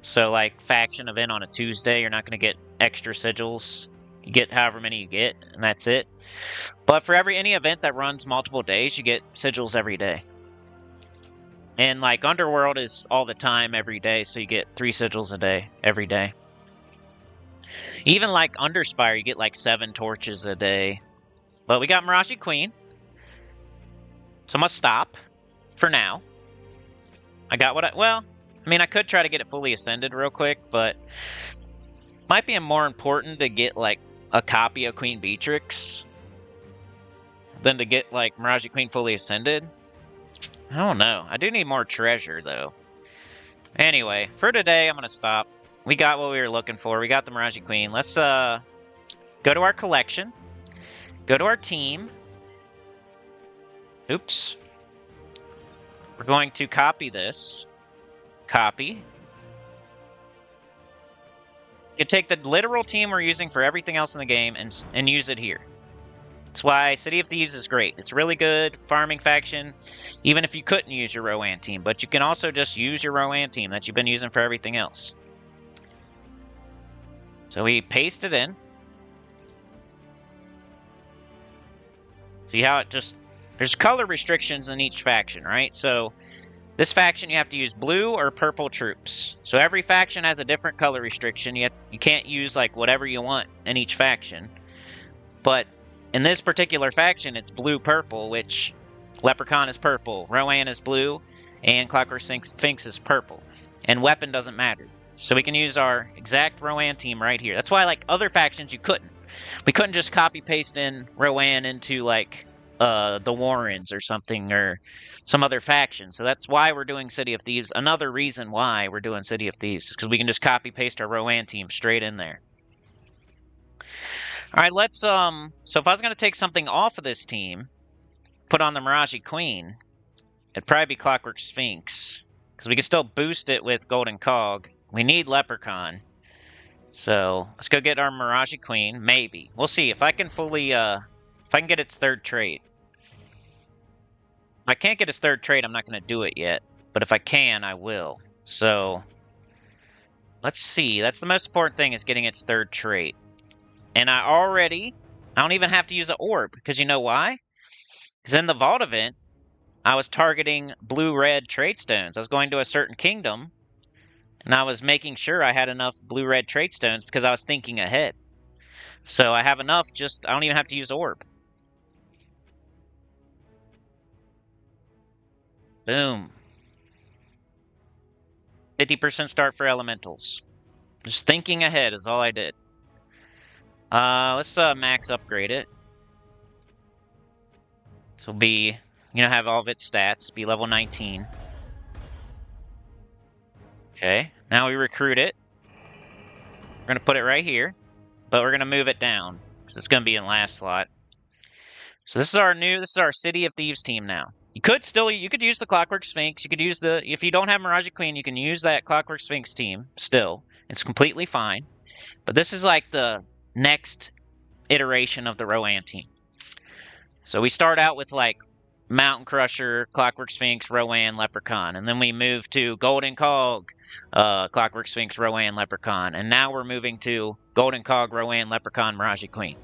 So like faction event on a Tuesday, you're not going to get extra sigils. You get however many you get, and that's it. But for any event that runs multiple days, you get sigils every day. And like Underworld is all the time every day, so you get 3 sigils a day every day. Even like Underspire, you get like 7 torches a day. But we got Mirage Queen. So I'm going to stop for now. I got what I mean, I could try to get it fully ascended real quick, but might be more important to get like a copy of Queen Beatrix than to get like Mirage Queen fully ascended. I don't know. I do need more treasure though. Anyway, for today, I'm going to stop. We got what we were looking for. We got the Mirage Queen. Let's go to our collection. Go to our team. Oops. We're going to copy this. Copy. You take the literal team we're using for everything else in the game and use it here. That's why City of Thieves is great. It's really good farming faction, even if you couldn't use your Rowan team. But you can also just use your Rowan team that you've been using for everything else. So we paste it in. See how it just... There's color restrictions in each faction, right? So this faction you have to use blue or purple troops. So every faction has a different color restriction. You can't use like whatever you want in each faction. But in this particular faction, it's blue-purple, which Leprechaun is purple, Rowan is blue, and Clockwork Sphinx is purple. And weapon doesn't matter. So we can use our exact Rowan team right here. That's why like other factions you couldn't. We couldn't just copy-paste in Rowan into like the Warrens or something or some other faction. So that's why we're doing City of Thieves. Another reason why we're doing City of Thieves is because we can just copy-paste our Rowan team straight in there. All right, let's, so if I was going to take something off of this team, put on the Mirage Queen, it'd probably be Clockwork Sphinx, because we can still boost it with Golden Cog. We need Leprechaun. So, let's go get our Mirage Queen, maybe. We'll see, if I can fully, if I can get its 3rd trait. If I can't get its 3rd trait, I'm not going to do it yet, but if I can, I will. So, let's see, that's the most important thing, is getting its 3rd trait. And I don't even have to use an orb, because you know why? Because in the Vault event, I was targeting blue-red trade stones. I was going to a certain kingdom, and I was making sure I had enough blue-red trade stones because I was thinking ahead. So I have enough, I don't even have to use orb. Boom. 50% start for elementals. Just thinking ahead is all I did. Let's max upgrade it. So be, have all of its stats, be level 19. Okay, now we recruit it. We're going to put it right here, but we're going to move it down, because it's going to be in last slot. So this is our City of Thieves team now. You could use the Clockwork Sphinx, you could use if you don't have Mirage Queen, you can use that Clockwork Sphinx team still. It's completely fine. But this is like the next iteration of the Rowan team. So we start out with like Mountain Crusher, Clockwork Sphinx, Rowan, Leprechaun. And then we move to Golden Cog, Clockwork Sphinx, Rowan, Leprechaun. And now we're moving to Golden Cog, Rowan, Leprechaun, Mirage Queen.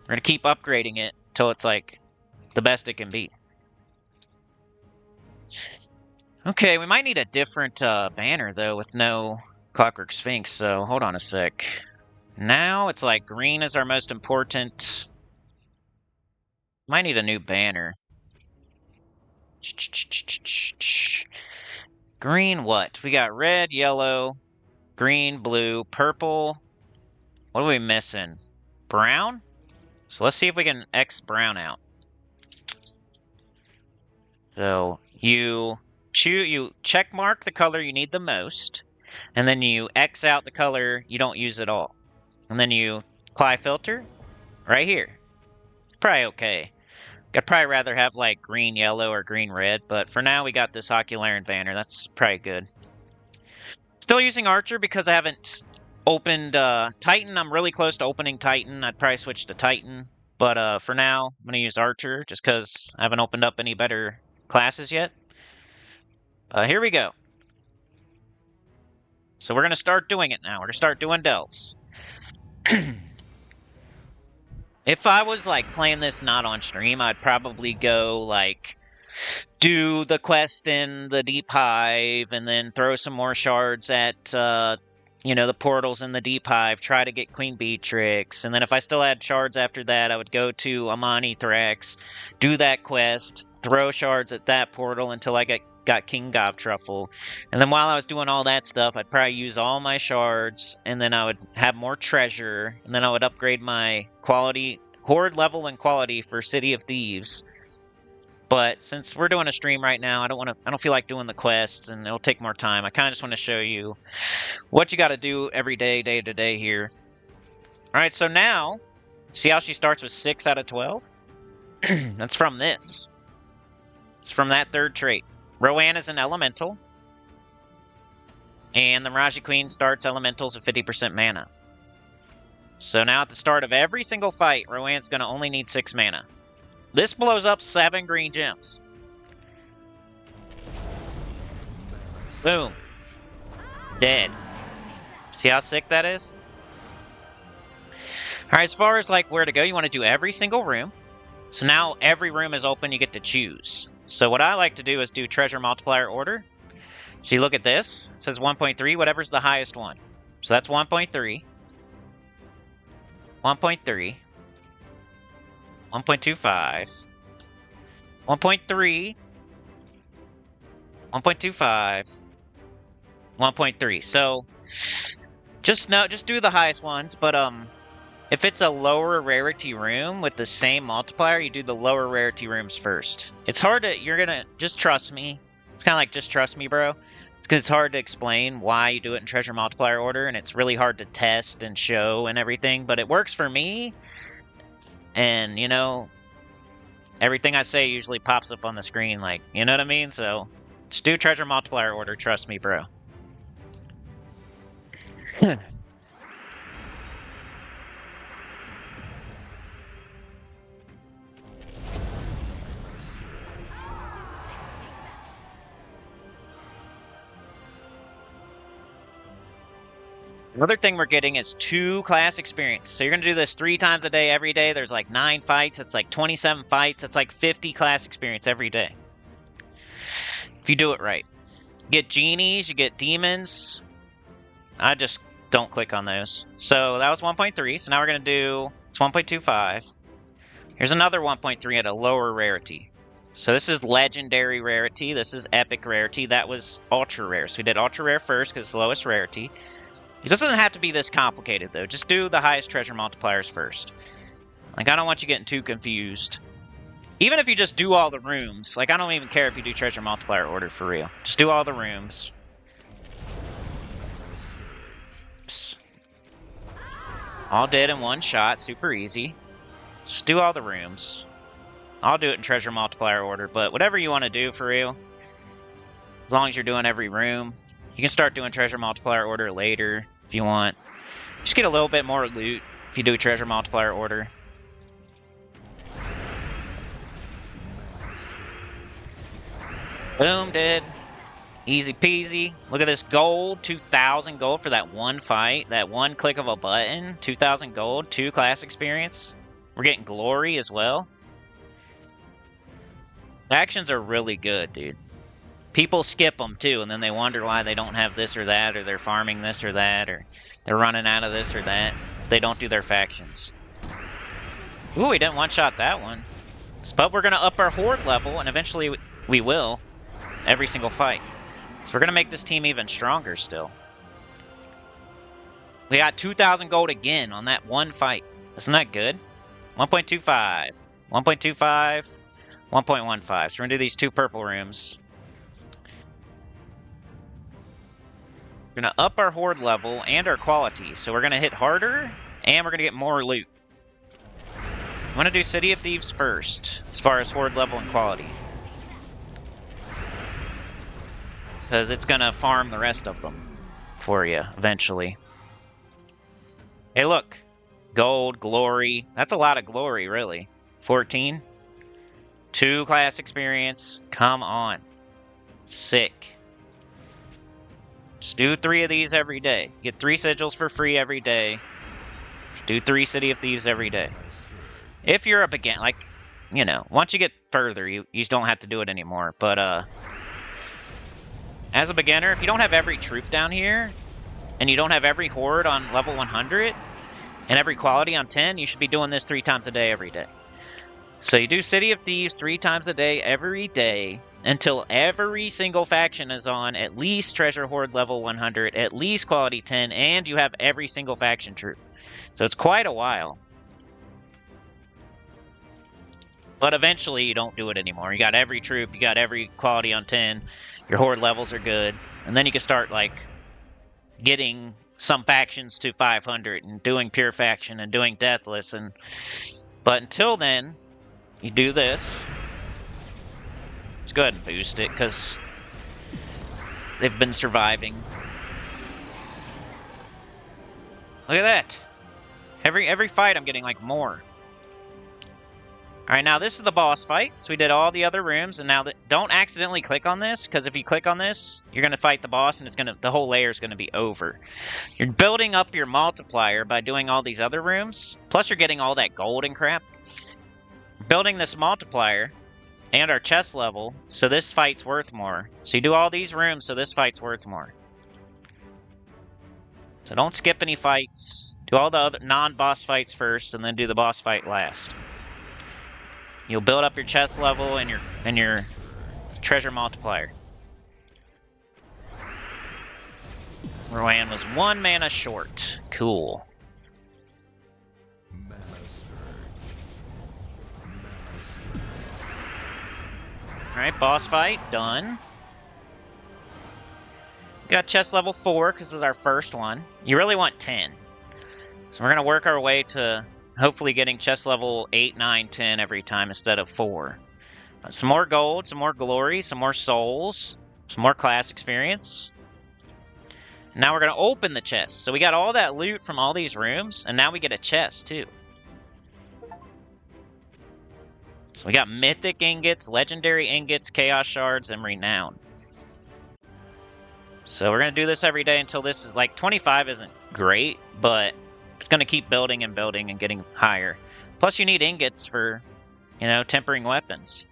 We're going to keep upgrading it till it's like the best it can be. Okay, we might need a different banner though with no Clockwork Sphinx. So hold on a sec. Now it's like green is our most important. Might need a new banner. Green what? We got red, yellow, green, blue, purple. What are we missing? Brown? So let's see if we can X brown out. So you check mark the color you need the most, and then you X out the color you don't use at all. And then you apply filter right here. Probably okay. I'd probably rather have like green yellow or green red, but for now we got this Ocularian banner. That's probably good. Still using Archer because I haven't opened Titan. I'm really close to opening Titan. I'd probably switch to Titan. But for now, I'm going to use Archer just because I haven't opened up any better classes yet. Here we go. So we're going to start doing it now. We're going to start doing delves. If I was like playing this not on stream, I'd probably go like do the quest in the Deep Hive and then throw some more shards at the portals in the Deep Hive, try to get Queen Beatrix, and then if I still had shards after that, I would go to Amani Thrax, do that quest, throw shards at that portal until I got King Gob Truffle. And then while I was doing all that stuff, I'd probably use all my shards, and then I would have more treasure, and then I would upgrade my quality, horde level and quality for City of Thieves. But since we're doing a stream right now, I don't feel like doing the quests, and it'll take more time. I kind of just want to show you what you got to do every day, day to day here. All right, so now, see how she starts with 6 out of 12? That's from this. It's from that third trait. Rowan is an elemental, and the Miraji Queen starts elementals with 50% mana. So now at the start of every single fight, Rowan's going to only need 6 mana. This blows up 7 green gems. Boom. Dead. See how sick that is? Alright, as far as like where to go, you want to do every single room. So now every room is open, you get to choose. So what I like to do is do treasure multiplier order. So you look at this, it says 1.3, whatever's the highest one. So that's 1.3. 1.3. 1.25. 1.3. 1.25. 1.3. So just do the highest ones, but if it's a lower rarity room with the same multiplier, you do the lower rarity rooms first. It's hard to, you're gonna, just trust me. It's kind of like, just trust me, bro. It's because it's hard to explain why you do it in treasure multiplier order, and it's really hard to test and show and everything, but it works for me. And, everything I say usually pops up on the screen, like, you know what I mean? So, just do treasure multiplier order, trust me, bro. Another thing we're getting is 2 class experience. So you're going to do this 3 times a day, every day. There's like 9 fights. It's like 27 fights. It's like 50 class experience every day. If you do it right. You get genies, you get demons. I just don't click on those. So that was 1.3. So now we're going to do, it's 1.25. Here's another 1.3 at a lower rarity. So this is legendary rarity. This is epic rarity. That was ultra rare. So we did ultra rare first because it's the lowest rarity. It doesn't have to be this complicated, though. Just do the highest treasure multipliers first. Like, I don't want you getting too confused. Even if you just do all the rooms. Like, I don't even care if you do treasure multiplier order for real. Just do all the rooms. Psst. All dead in one shot. Super easy. Just do all the rooms. I'll do it in treasure multiplier order, but whatever you want to do for real. As long as you're doing every room. You can start doing treasure multiplier order later if you want. Just get a little bit more loot if you do treasure multiplier order. Boom, dead. Easy peasy. Look at this gold, 2,000 gold for that one fight. That one click of a button, 2,000 gold, 2 class experience. We're getting glory as well. The actions are really good, dude. People skip them too, and then they wonder why they don't have this or that, or they're farming this or that, or they're running out of this or that. they don't do their factions. Ooh, we didn't one-shot that one. But we're going to up our horde level, and eventually we will, every single fight. So we're going to make this team even stronger still. We got 2,000 gold again on that one fight. Isn't that good? 1.25, 1.25, 1.15. So we're going to do these 2 purple rooms. We're going to up our horde level and our quality. So we're going to hit harder, and we're going to get more loot. I'm going to do City of Thieves first, as far as horde level and quality. Because it's going to farm the rest of them for you, eventually. Hey, look. Gold, glory. That's a lot of glory, really. 14. 2 class experience. Come on. Sick. Just do 3 of these every day. Get 3 sigils for free every day. Do 3 City of Thieves every day. If you're a beginner, like, you know, once you get further, you don't have to do it anymore. But, as a beginner, if you don't have every troop down here, and you don't have every horde on level 100, and every quality on 10, you should be doing this 3 times a day every day. So you do City of Thieves 3 times a day every day, until every single faction is on at least Treasure Horde level 100, at least quality 10, and you have every single faction troop. So it's quite a while. But eventually you don't do it anymore. You got every troop, you got every quality on 10, your horde levels are good, and then you can start like getting some factions to 500 and doing pure faction and doing deathless. But until then, you do this. Let's go ahead and boost it because they've been surviving. Look at that. Every fight I'm getting like more. Alright, now this is the boss fight. So we did all the other rooms, and now don't accidentally click on this, because if you click on this, you're gonna fight the boss, and the whole layer is gonna be over. You're building up your multiplier by doing all these other rooms, plus you're getting all that gold and crap. Building this multiplier and our chest level, so this fight's worth more. So you do all these rooms, so this fight's worth more. So don't skip any fights. Do all the other non-boss fights first, and then do the boss fight last. You'll build up your chest level and your treasure multiplier. Rowan was 1 mana short. Cool. Alright, boss fight, done. Got chest level 4, because this is our first one. You really want 10. So we're going to work our way to hopefully getting chest level 8, 9, 10 every time instead of 4. Some more gold, some more glory, some more souls, some more class experience. Now we're going to open the chest. So we got all that loot from all these rooms, and now we get a chest too. So we got mythic ingots, legendary ingots, chaos shards, and renown. So we're going to do this every day until this is like 25 isn't great, but it's going to keep building and building and getting higher. Plus you need ingots for, you know, tempering weapons.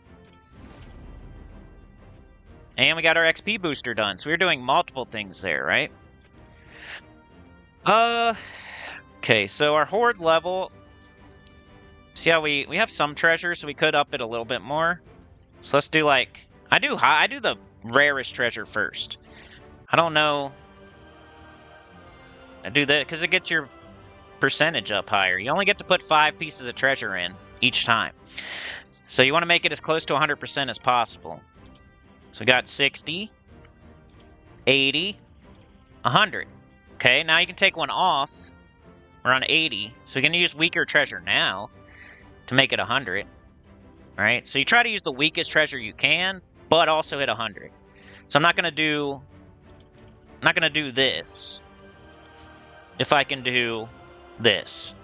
And we got our XP booster done. So we're doing multiple things there, right? Okay, so our horde level. See how we have some treasure, so we could up it a little bit more. So let's do like I do the rarest treasure first. I don't know. I do that because it gets your percentage up higher. You only get to put 5 pieces of treasure in each time. So you want to make it as close to 100% as possible. So we got 60, 80, 100. Okay, now you can take one off. We're on 80. So we can use weaker treasure now to make it 100. Alright, so you try to use the weakest treasure you can, but also hit 100. So I'm not gonna do this if I can do this.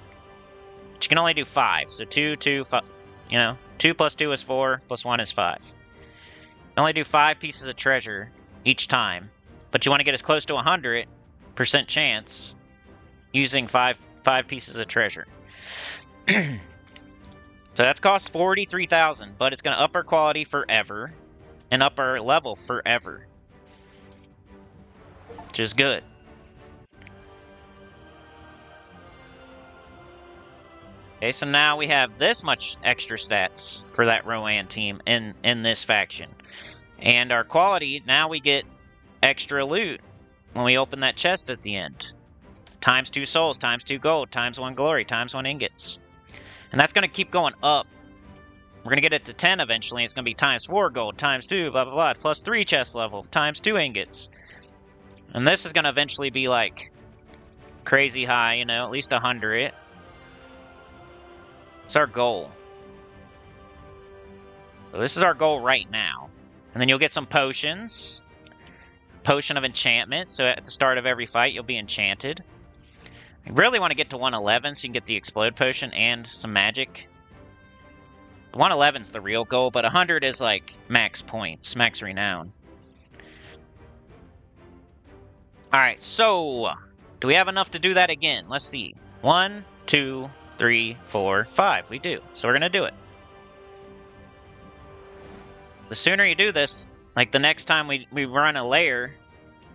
But you can only do 5. So 2, 2, 5, you know, 2 plus 2 is 4, plus 1 is 5. You can only do 5 pieces of treasure each time, but you want to get as close to 100% chance using 5 pieces of treasure. So that's cost 43,000, but it's going to up our quality forever and up our level forever, which is good. Okay, so now we have this much extra stats for that Rowan team in this faction. And our quality, now we get extra loot when we open that chest at the end. Times 2 souls, times 2 gold, times 1 glory, times 1 ingots. And that's going to keep going up. We're going to get it to 10 eventually. It's going to be times 4 gold, times 2, blah, blah, blah, plus 3 chest level, times 2 ingots. And this is going to eventually be like crazy high, you know, at least 100. It's our goal. So this is our goal right now. And then you'll get some potions. Potion of enchantment. So at the start of every fight, you'll be enchanted. You really want to get to 111 so you can get the explode potion and some magic. 111 is the real goal, but 100 is like max points, max renown. Alright, so do we have enough to do that again? Let's see. 1, 2, 3, 4, 5. We do. So we're going to do it. The sooner you do this, like the next time we run a layer,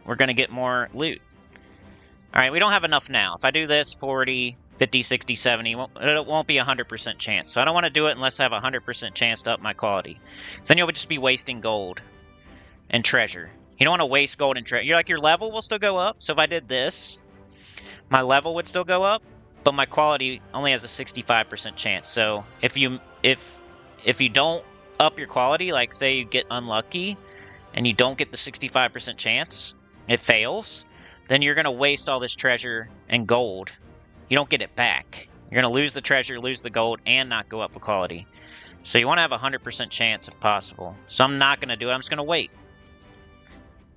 we're going to get more loot. Alright, we don't have enough now. If I do this, 40, 50, 60, 70, it won't be a 100% chance. So I don't want to do it unless I have a 100% chance to up my quality. So then you'll just be wasting gold and treasure. You don't want to waste gold and treasure. Your level will still go up. So if I did this, my level would still go up, but my quality only has a 65% chance. So if you don't up your quality, like say you get unlucky and you don't get the 65% chance, it fails, then you're going to waste all this treasure and gold. You don't get it back. You're going to lose the treasure, lose the gold, and not go up a quality. So you want to have a 100% chance if possible. So I'm not going to do it. I'm just going to wait.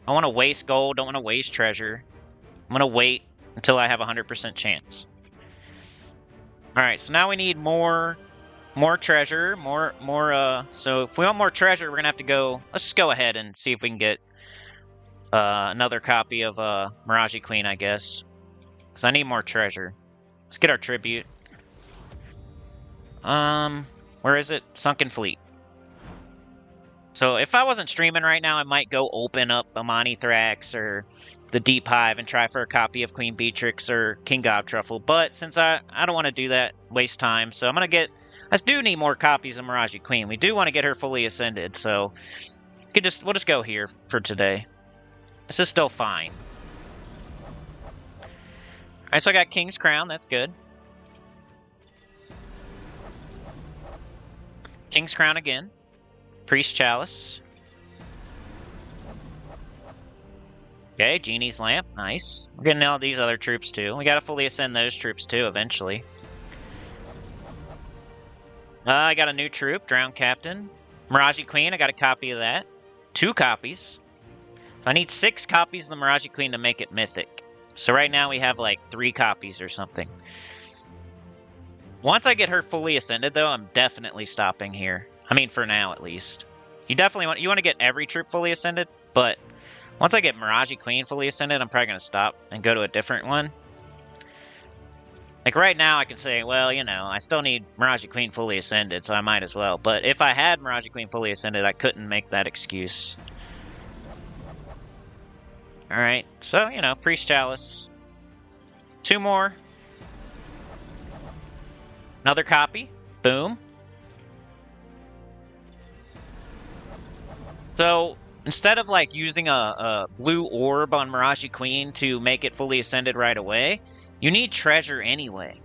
I want to waste gold, don't want to waste treasure. I'm going to wait until I have a 100% chance. Alright, so now we need more treasure, so if we want more treasure, we're going to have to go, let's just go ahead and see if we can get another copy of Mirage Queen, I guess. Because I need more treasure. Let's get our tribute. Where is it? Sunken Fleet. So if I wasn't streaming right now, I might go open up Amani Thrax or the Deep Hive and try for a copy of Queen Beatrix or King Gobtruffle. But since I don't want to do that, waste time, so I'm going to get... I do need more copies of Mirage Queen. We do want to get her fully ascended, so we'll just go here for today. This is still fine. Alright, so I got King's Crown. That's good. King's Crown again. Priest Chalice. Okay, Genie's Lamp. Nice. We're getting all these other troops too. We gotta fully ascend those troops too eventually. I got a new troop, Drowned Captain. Mirage Queen, I got a copy of that. 2 copies. So I need 6 copies of the Mirage Queen to make it mythic. So right now we have like 3 copies or something. Once I get her fully ascended though, I'm definitely stopping here. I mean, for now at least. You want to get every troop fully ascended, but once I get Mirage Queen fully ascended, I'm probably going to stop and go to a different one. Like right now I can say, well, you know, I still need Mirage Queen fully ascended, so I might as well. But if I had Mirage Queen fully ascended, I couldn't make that excuse. Alright, so, you know, Priest Chalice. 2 more. Another copy. Boom. So, instead of like using a blue orb on Mirage Queen to make it fully ascended right away, you need treasure anyway.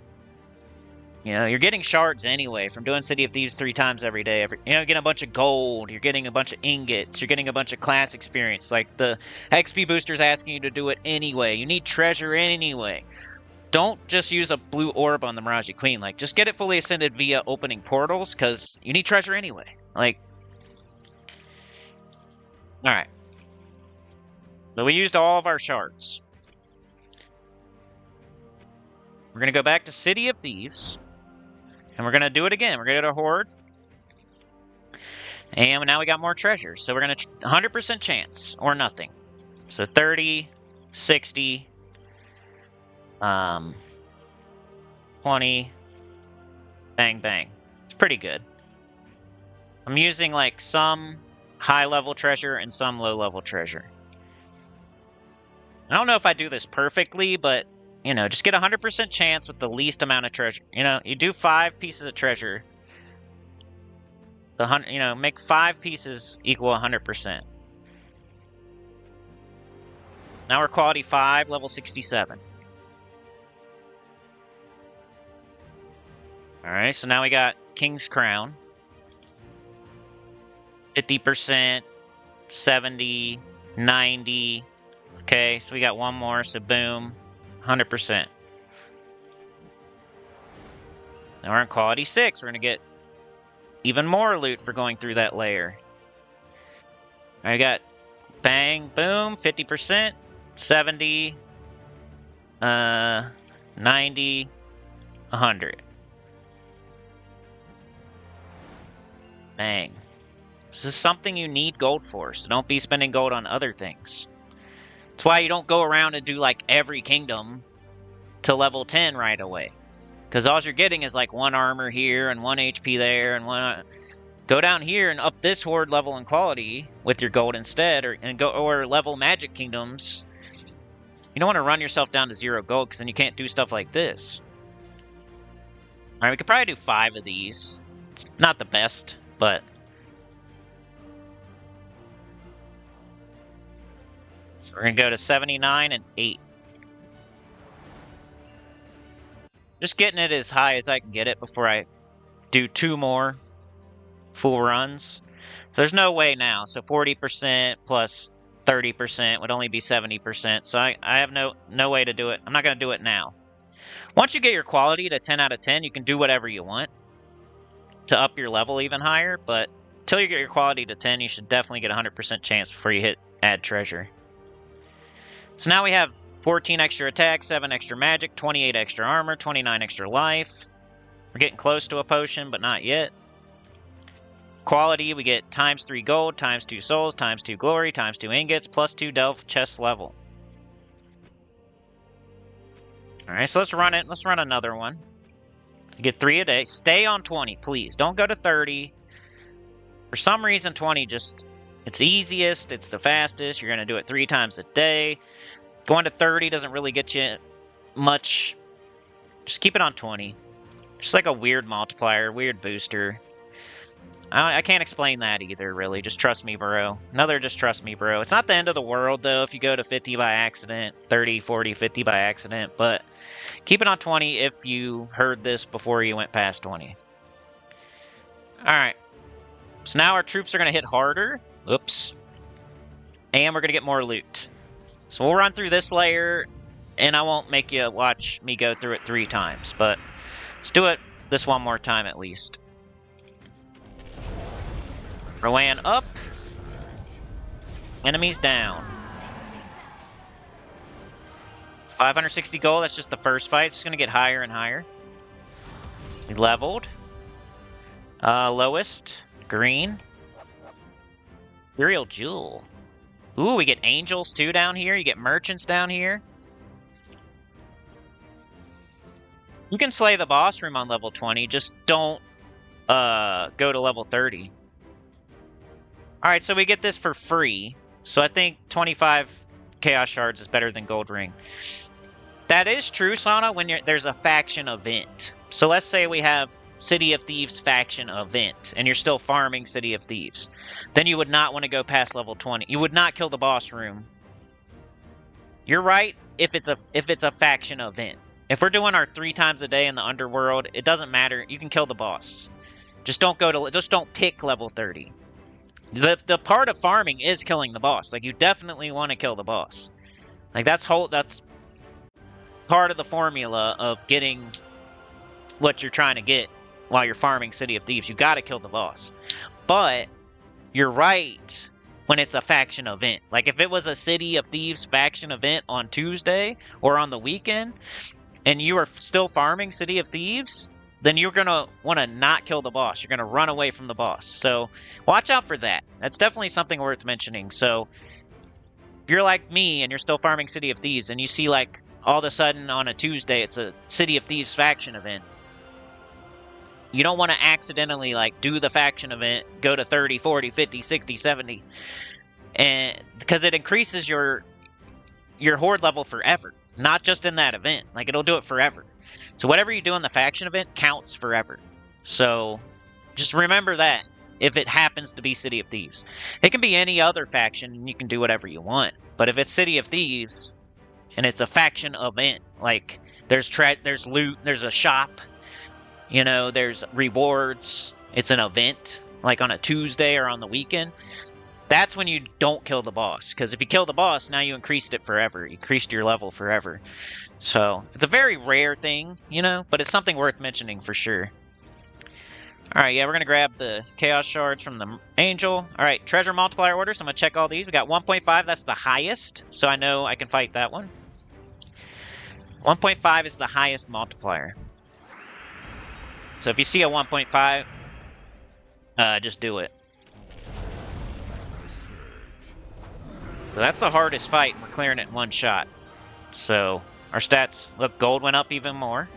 You know, you're getting shards anyway from doing City of Thieves 3 times every day. You know, you're getting a bunch of gold, you're getting a bunch of ingots, you're getting a bunch of class experience. Like the XP booster's asking you to do it anyway. You need treasure anyway. Don't just use a blue orb on the Mirage Queen. Like, just get it fully ascended via opening portals, because you need treasure anyway. Like, alright. So we used all of our shards. We're going to go back to City of Thieves. And we're going to do it again. We're going to get a horde. And now we got more treasure. So we're going to 100% chance or nothing. So 30, 60, 20, bang, bang. It's pretty good. I'm using like some high level treasure and some low level treasure. I don't know if I do this perfectly, but you know, just get 100% chance with the least amount of treasure. You know, you do 5 pieces of treasure. You know, make 5 pieces equal 100%. Now we're quality 5, level 67. Alright, so now we got King's Crown. 50%, 70, 90. Okay, so we got one more, so boom, 100%. Now we're in quality 6. We're going to get even more loot for going through that layer. I got bang, boom, 50%, 70, 90, 100. Bang. This is something you need gold for, so don't be spending gold on other things. That's why you don't go around and do like every kingdom to level 10 right away. Because all you're getting is like 1 armor here and 1 HP there and 1... Go down here and up this horde level and quality with your gold instead, or level magic kingdoms. You don't want to run yourself down to 0 gold because then you can't do stuff like this. Alright, we could probably do 5 of these. It's not the best, but... So we're going to go to 79 and 8. Just getting it as high as I can get it before I do 2 more full runs. So there's no way now. So 40% plus 30% would only be 70%. So I have no way to do it. I'm not going to do it now. Once you get your quality to 10 out of 10, you can do whatever you want to up your level even higher. But until you get your quality to 10, you should definitely get a 100% chance before you hit add treasure. So now we have 14 extra attack, 7 extra magic, 28 extra armor, 29 extra life. We're getting close to a potion, but not yet. Quality, we get times 3 gold, times 2 souls, times 2 glory, times 2 ingots, plus 2 delve chest level. Alright, so let's run it. Let's run another one. You get 3 a day. Stay on 20, please. Don't go to 30. For some reason, 20 just... It's easiest, it's the fastest. You're going to do it 3 times a day. Going to 30 doesn't really get you much. Just keep it on 20. Just like a weird multiplier, weird booster. I can't explain that either, really. Just trust me, bro. Another just trust me, bro. It's not the end of the world, though, if you go to 50 by accident, 30, 40, 50 by accident. But keep it on 20 if you heard this before you went past 20. Alright. So now our troops are going to hit harder. Oops. And we're going to get more loot. So we'll run through this layer, and I won't make you watch me go through it 3 times. But let's do it this one more time at least. Rowan up. Enemies down. 560 gold, that's just the first fight. It's just going to get higher and higher. We leveled. Lowest. Green. Imperial Jewel. Ooh, we get angels too down here. You get merchants down here. You can slay the boss room on level 20. Just don't go to level 30. Alright, so we get this for free. So I think 25 Chaos Shards is better than Gold Ring. That is true, Sana, when there's a faction event. So let's say we have City of Thieves faction event, and you're still farming City of Thieves. Then you would not want to go past level 20. You would not kill the boss room. You're right if it's a faction event. If we're doing our 3 times a day in the Underworld, it doesn't matter. You can kill the boss. Just don't pick level 30. The part of farming is killing the boss. Like, you definitely want to kill the boss. Like, that's part of the formula of getting what you're trying to get while you're farming City of Thieves. You gotta kill the boss. But you're right when it's a faction event. Like, if it was a City of Thieves faction event on Tuesday or on the weekend, and you are still farming City of Thieves, then you're going to want to not kill the boss. You're going to run away from the boss. So watch out for that. That's definitely something worth mentioning. So if you're like me and you're still farming City of Thieves and you see, like, all of a sudden on a Tuesday it's a City of Thieves faction event, you don't want to accidentally, like, do the faction event, go to 30, 40, 50, 60, 70, and because it increases your your horde level forever, not just in that event. Like, it'll do it forever. So whatever you do in the faction event counts forever. So just remember that if it happens to be City of Thieves. It can be any other faction and you can do whatever you want. But if it's City of Thieves and it's a faction event, like there's loot, there's a shop, you know, there's rewards, it's an event like on a Tuesday or on the weekend, that's when you don't kill the boss. Because if you kill the boss, now you increased it forever. You increased your level forever. So it's a very rare thing, you know, but it's something worth mentioning for sure. Alright, yeah, we're going to grab the Chaos Shards from the Angel. Alright, Treasure Multiplier Order, so I'm going to check all these. We got 1.5, that's the highest, so I know I can fight that one. 1.5 is the highest multiplier. So if you see a 1.5, just do it. So that's the hardest fight, and we're clearing it in one shot. So our stats, look, gold went up even more.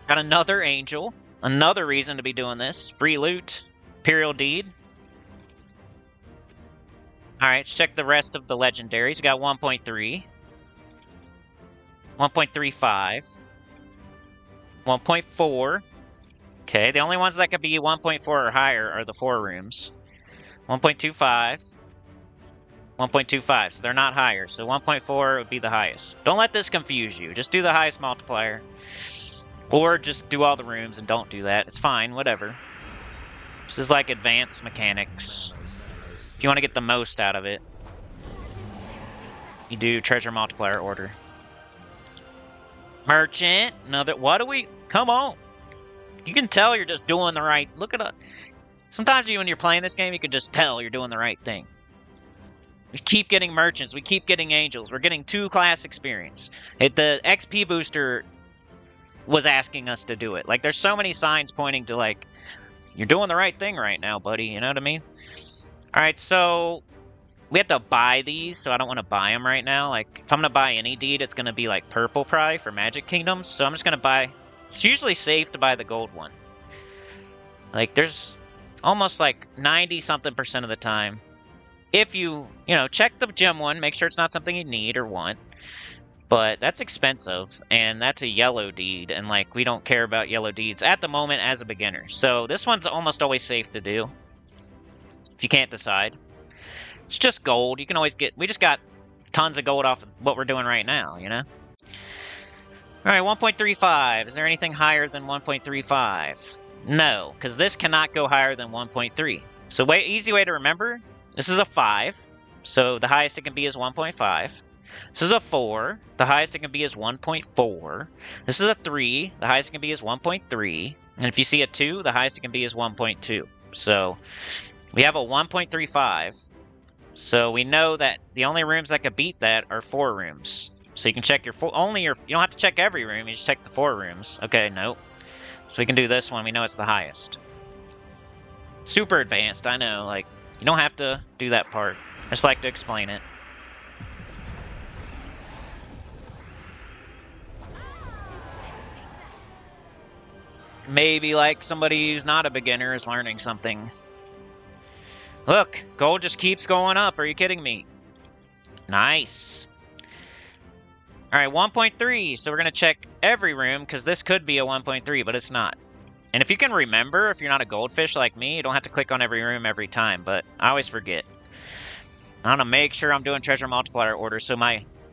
Got another angel. Another reason to be doing this. Free loot. Imperial Deed. Alright, let's check the rest of the legendaries. We got 1.3. 1.35. 1.4. Okay, the only ones that could be 1.4 or higher are the 4 rooms. 1.25. 1.25, so they're not higher. So 1.4 would be the highest. Don't let this confuse you. Just do the highest multiplier. Or just do all the rooms and don't do that. It's fine, whatever. This is like advanced mechanics. If you want to get the most out of it, you do treasure multiplier order. Merchant, another, what do we, come on. You can tell you're just doing the right, look at it. Sometimes when you're playing this game, you can just tell you're doing the right thing. We keep getting merchants, we keep getting angels, we're getting 2 class experience. The XP booster was asking us to do it. Like, there's so many signs pointing to, like, you're doing the right thing right now, buddy, you know what I mean? Alright, so we have to buy these, so I don't want to buy them right now. Like, if I'm going to buy any deed, it's going to be, like, purple probably for Magic Kingdoms, so I'm just going to buy... It's usually safe to buy the gold one. Like, there's almost, like, 90-something% of the time. If you know, check the gem one, make sure it's not something you need or want. But that's expensive, and that's a yellow deed, and like we don't care about yellow deeds at the moment as a beginner. So this one's almost always safe to do. If you can't decide. It's just gold. You can always get, we just got tons of gold off of what we're doing right now, you know? Alright, 1.35. Is there anything higher than 1.35? No, because this cannot go higher than 1.3. So easy way to remember, this is a 5. So the highest it can be is 1.5. This is a 4. The highest it can be is 1.4. This is a 3. The highest it can be is 1.3. And if you see a 2, the highest it can be is 1.2. So we have a 1.35. So we know that the only rooms that could beat that are 4 rooms. So you can check your you don't have to check every room, you just check the 4 rooms. Okay, nope. So we can do this one, we know it's the highest. Super advanced, I know, like, you don't have to do that part. I just like to explain it. Maybe like somebody who's not a beginner is learning something. Look, gold just keeps going up. Are you kidding me? Nice. Alright, 1.3. So we're going to check every room because this could be a 1.3, but it's not. And if you can remember, if you're not a goldfish like me, you don't have to click on every room every time, but I always forget. I want to make sure I'm doing treasure multiplier order so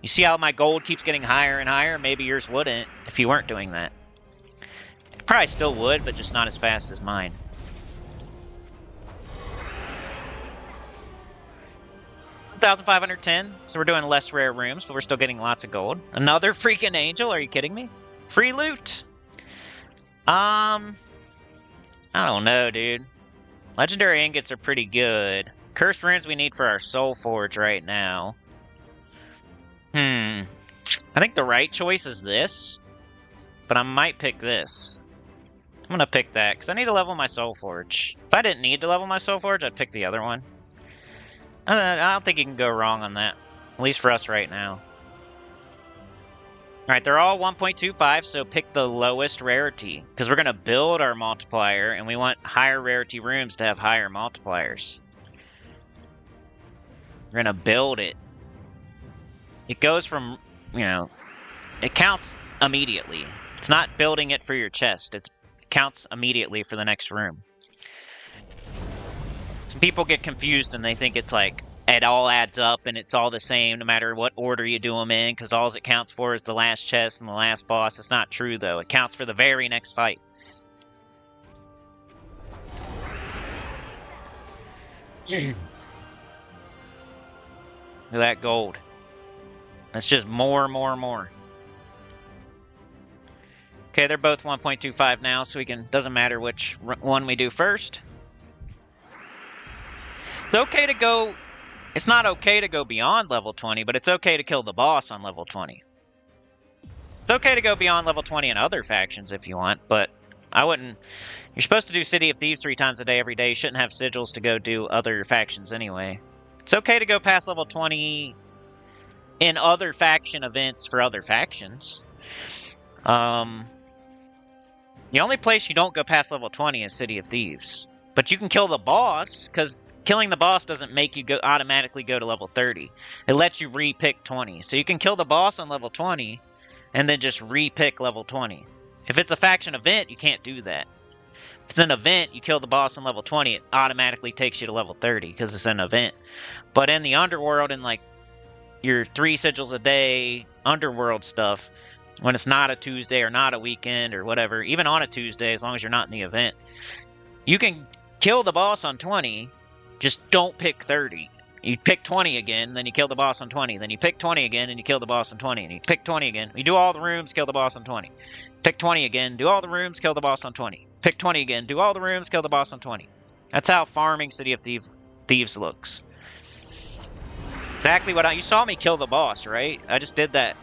you see how my gold keeps getting higher and higher? Maybe yours wouldn't if you weren't doing that. Probably still would, but just not as fast as mine. $1,510, so we're doing less rare rooms, but we're still getting lots of gold. Another freaking angel, are you kidding me? Free loot! I don't know, dude. Legendary ingots are pretty good. Cursed runes we need for our soul forge right now. I think the right choice is this, but I might pick this. I'm gonna pick that, because I need to level my soul forge. If I didn't need to level my soul forge, I'd pick the other one. I don't think you can go wrong on that. At least for us right now. Alright, they're all 1.25, so pick the lowest rarity. Because we're gonna build our multiplier, and we want higher rarity rooms to have higher multipliers. We're gonna build it. It goes from, you know, it counts immediately. It's not building it for your chest. It counts immediately for the next room. Some people get confused and they think it's like it all adds up and it's all the same no matter what order you do them in, because all it counts for is the last chest and the last boss. It's not true though. It counts for the very next fight. Look at that gold. That's just more. Okay, they're both 1.25 now, so we can, doesn't matter which one we do first. It's okay to go, it's not okay to go beyond level 20, but it's okay to kill the boss on level 20. It's okay to go beyond level 20 in other factions if you want, but I wouldn't. You're supposed to do City of Thieves 3 times a day every day. You shouldn't have sigils to go do other factions anyway. It's okay to go past level 20 in other faction events for other factions. The only place you don't go past level 20 is City of Thieves. But you can kill the boss, because killing the boss doesn't make you go automatically go to level 30. It lets you re-pick 20. So you can kill the boss on level 20, and then just re-pick level 20. If it's a faction event, you can't do that. If it's an event, you kill the boss on level 20, it automatically takes you to level 30, because it's an event. But in the Underworld and like your 3 sigils a day Underworld stuff, when it's not a Tuesday or not a weekend or whatever, even on a Tuesday, as long as you're not in the event, you can kill the boss on 20, just don't pick 30. You pick 20 again, then you kill the boss on 20. Then you pick 20 again, and you kill the boss on 20. And you pick 20 again. You do all the rooms, kill the boss on 20. Pick 20 again, do all the rooms, kill the boss on 20. Pick 20 again, do all the rooms, kill the boss on 20. That's how farming City of Thieves looks. Exactly what you saw me kill the boss, right? I just did that,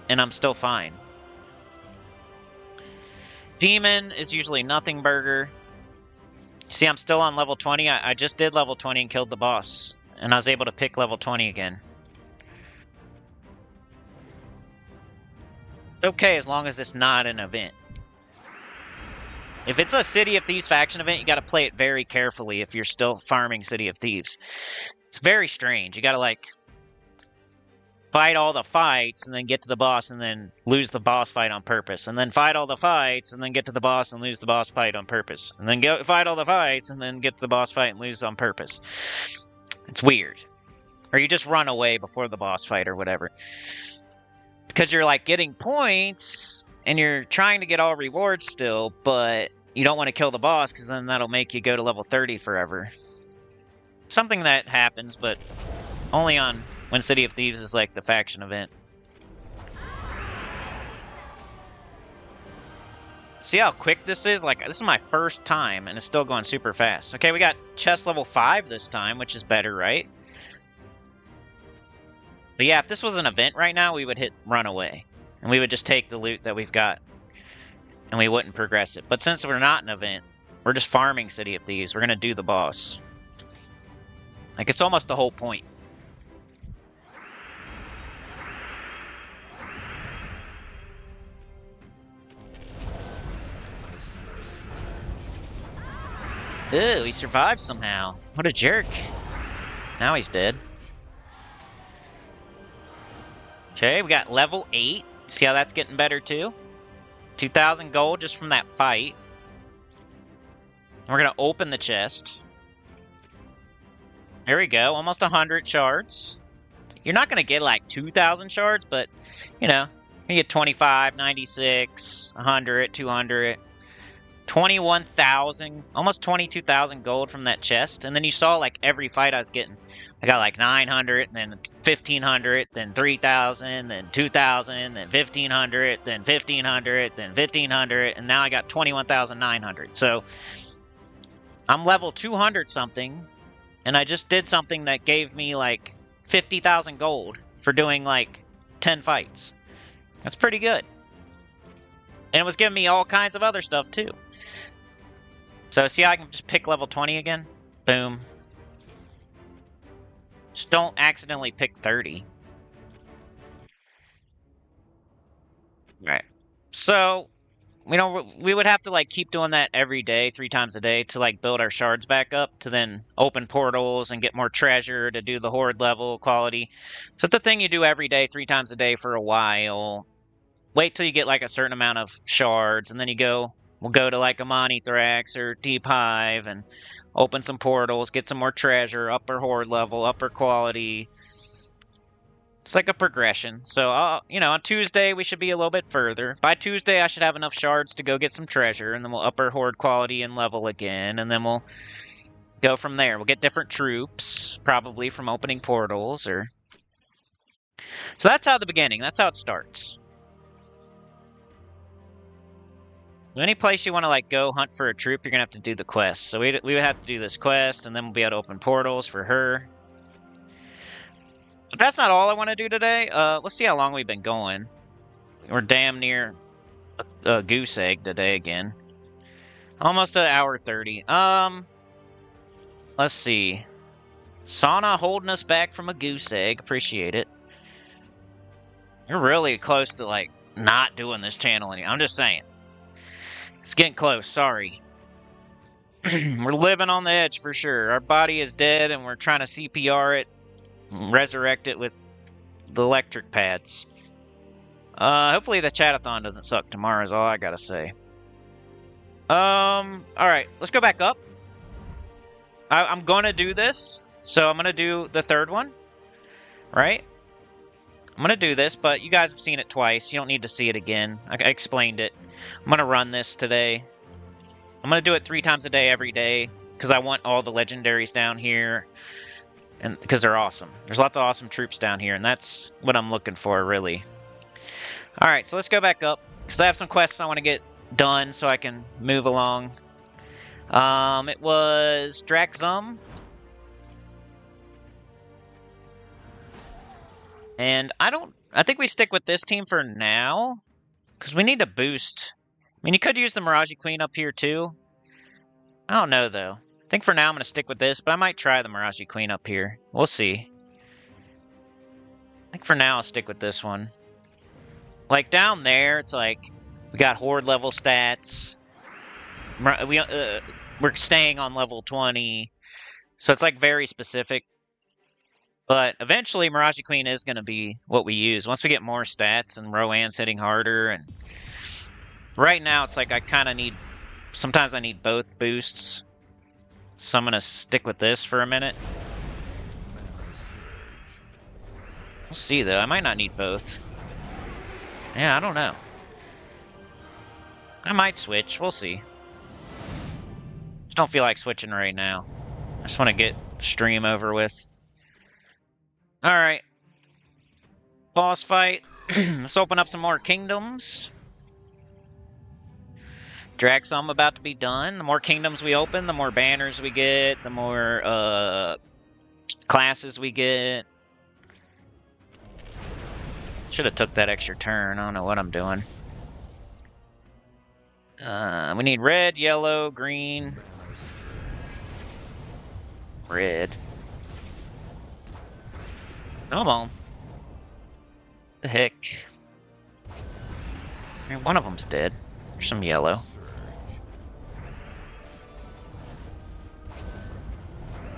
and I'm still fine. Demon is usually nothing burger. See, I'm still on level 20. I just did level 20 and killed the boss. And I was able to pick level 20 again. Okay, as long as it's not an event. If it's a City of Thieves faction event, you gotta play it very carefully if you're still farming City of Thieves. It's very strange. You gotta, like, fight all the fights and then get to the boss and then lose the boss fight on purpose. And then fight all the fights and then get to the boss and lose the boss fight on purpose. And then go fight all the fights and then get to the boss fight and lose on purpose. It's weird. Or you just run away before the boss fight or whatever. Because you're like getting points and you're trying to get all rewards still, but you don't want to kill the boss because then that'll make you go to level 30 forever. Something that happens, but only on when City of Thieves is like the faction event. See how quick this is? Like, this is my first time, and it's still going super fast. Okay, we got chest level 5 this time, which is better, right? But yeah, if this was an event right now, we would hit run away. And we would just take the loot that we've got. And we wouldn't progress it. But since we're not an event, we're just farming City of Thieves. We're going to do the boss. Like, it's almost the whole point. Ew, he survived somehow. What a jerk. Now he's dead. Okay, we got level 8. See how that's getting better too? 2,000 gold just from that fight. We're going to open the chest. There we go, almost 100 shards. You're not going to get like 2,000 shards, but, you know, you get 25, 96, 100, 200. 21,000, almost 22,000 gold from that chest. And then you saw like every fight I was getting. I got like 900, then 1,500, then 3,000, then 2,000, then 1,500, then 1,500, then 1,500, and now I got 21,900. So I'm level 200 something, and I just did something that gave me like 50,000 gold for doing like 10 fights. That's pretty good. And it was giving me all kinds of other stuff too. So see how I can just pick level 20 again? Boom. Just don't accidentally pick 30. Right. So we would have to like keep doing that every day, 3 times a day, to like build our shards back up, to then open portals and get more treasure to do the horde level quality. So it's a thing you do every day, 3 times a day for a while. Wait till you get like a certain amount of shards, and then we'll go to like Amani Thrax or Deep Hive and open some portals, get some more treasure, upper horde level, upper quality. It's like a progression. So, on Tuesday we should be a little bit further. By Tuesday I should have enough shards to go get some treasure, and then we'll upper horde quality and level again, and then we'll go from there. We'll get different troops, probably from opening portals, or... So that's how the beginning, that's how it starts. Any place you want to like go hunt for a troop, you're gonna have to do the quest. So we would have to do this quest, and then we'll be able to open portals for her. But that's not all I want to do today. Let's see how long we've been going. We're damn near a goose egg today again. Almost an hour 30. Let's see. Sauna holding us back from a goose egg. Appreciate it. You're really close to like not doing this channel anymore. I'm just saying. It's getting close, sorry. We're living on the edge for sure. Our body is dead and we're trying to CPR it, resurrect it with the electric pads. Hopefully the chatathon doesn't suck tomorrow is all I gotta say. Alright, let's go back up. I'm gonna do this, so I'm gonna do the third one, right? I'm gonna do this, but you guys have seen it twice. You don't need to see it again. I explained it. I'm gonna run this today. I'm gonna do it 3 times a day every day because I want all the legendaries down here, and because they're awesome. There's lots of awesome troops down here, and that's what I'm looking for, really. All right, so let's go back up because I have some quests I want to get done so I can move along. It was Draxum. And I think we stick with this team for now, because we need to boost. I mean, you could use the Mirage Queen up here too. I don't know though. I think for now I'm going to stick with this, but I might try the Mirage Queen up here. We'll see. I think for now I'll stick with this one. Like down there, it's like we got horde level stats. We're staying on level 20, so it's like very specific. But eventually, Mirage Queen is going to be what we use. Once we get more stats and Rowan's hitting harder. And right now, it's like I kind of need... Sometimes I need both boosts. So I'm going to stick with this for a minute. We'll see, though. I might not need both. Yeah, I don't know. I might switch. We'll see. Just don't feel like switching right now. I just want to get stream over with. Alright. Boss fight. Let's open up some more kingdoms. Draxum about to be done. The more kingdoms we open, the more banners we get, the more classes we get. Should have took that extra turn. I don't know what I'm doing. We need red, yellow, green. Red. Come on. The heck? I mean, one of them's dead. There's some yellow.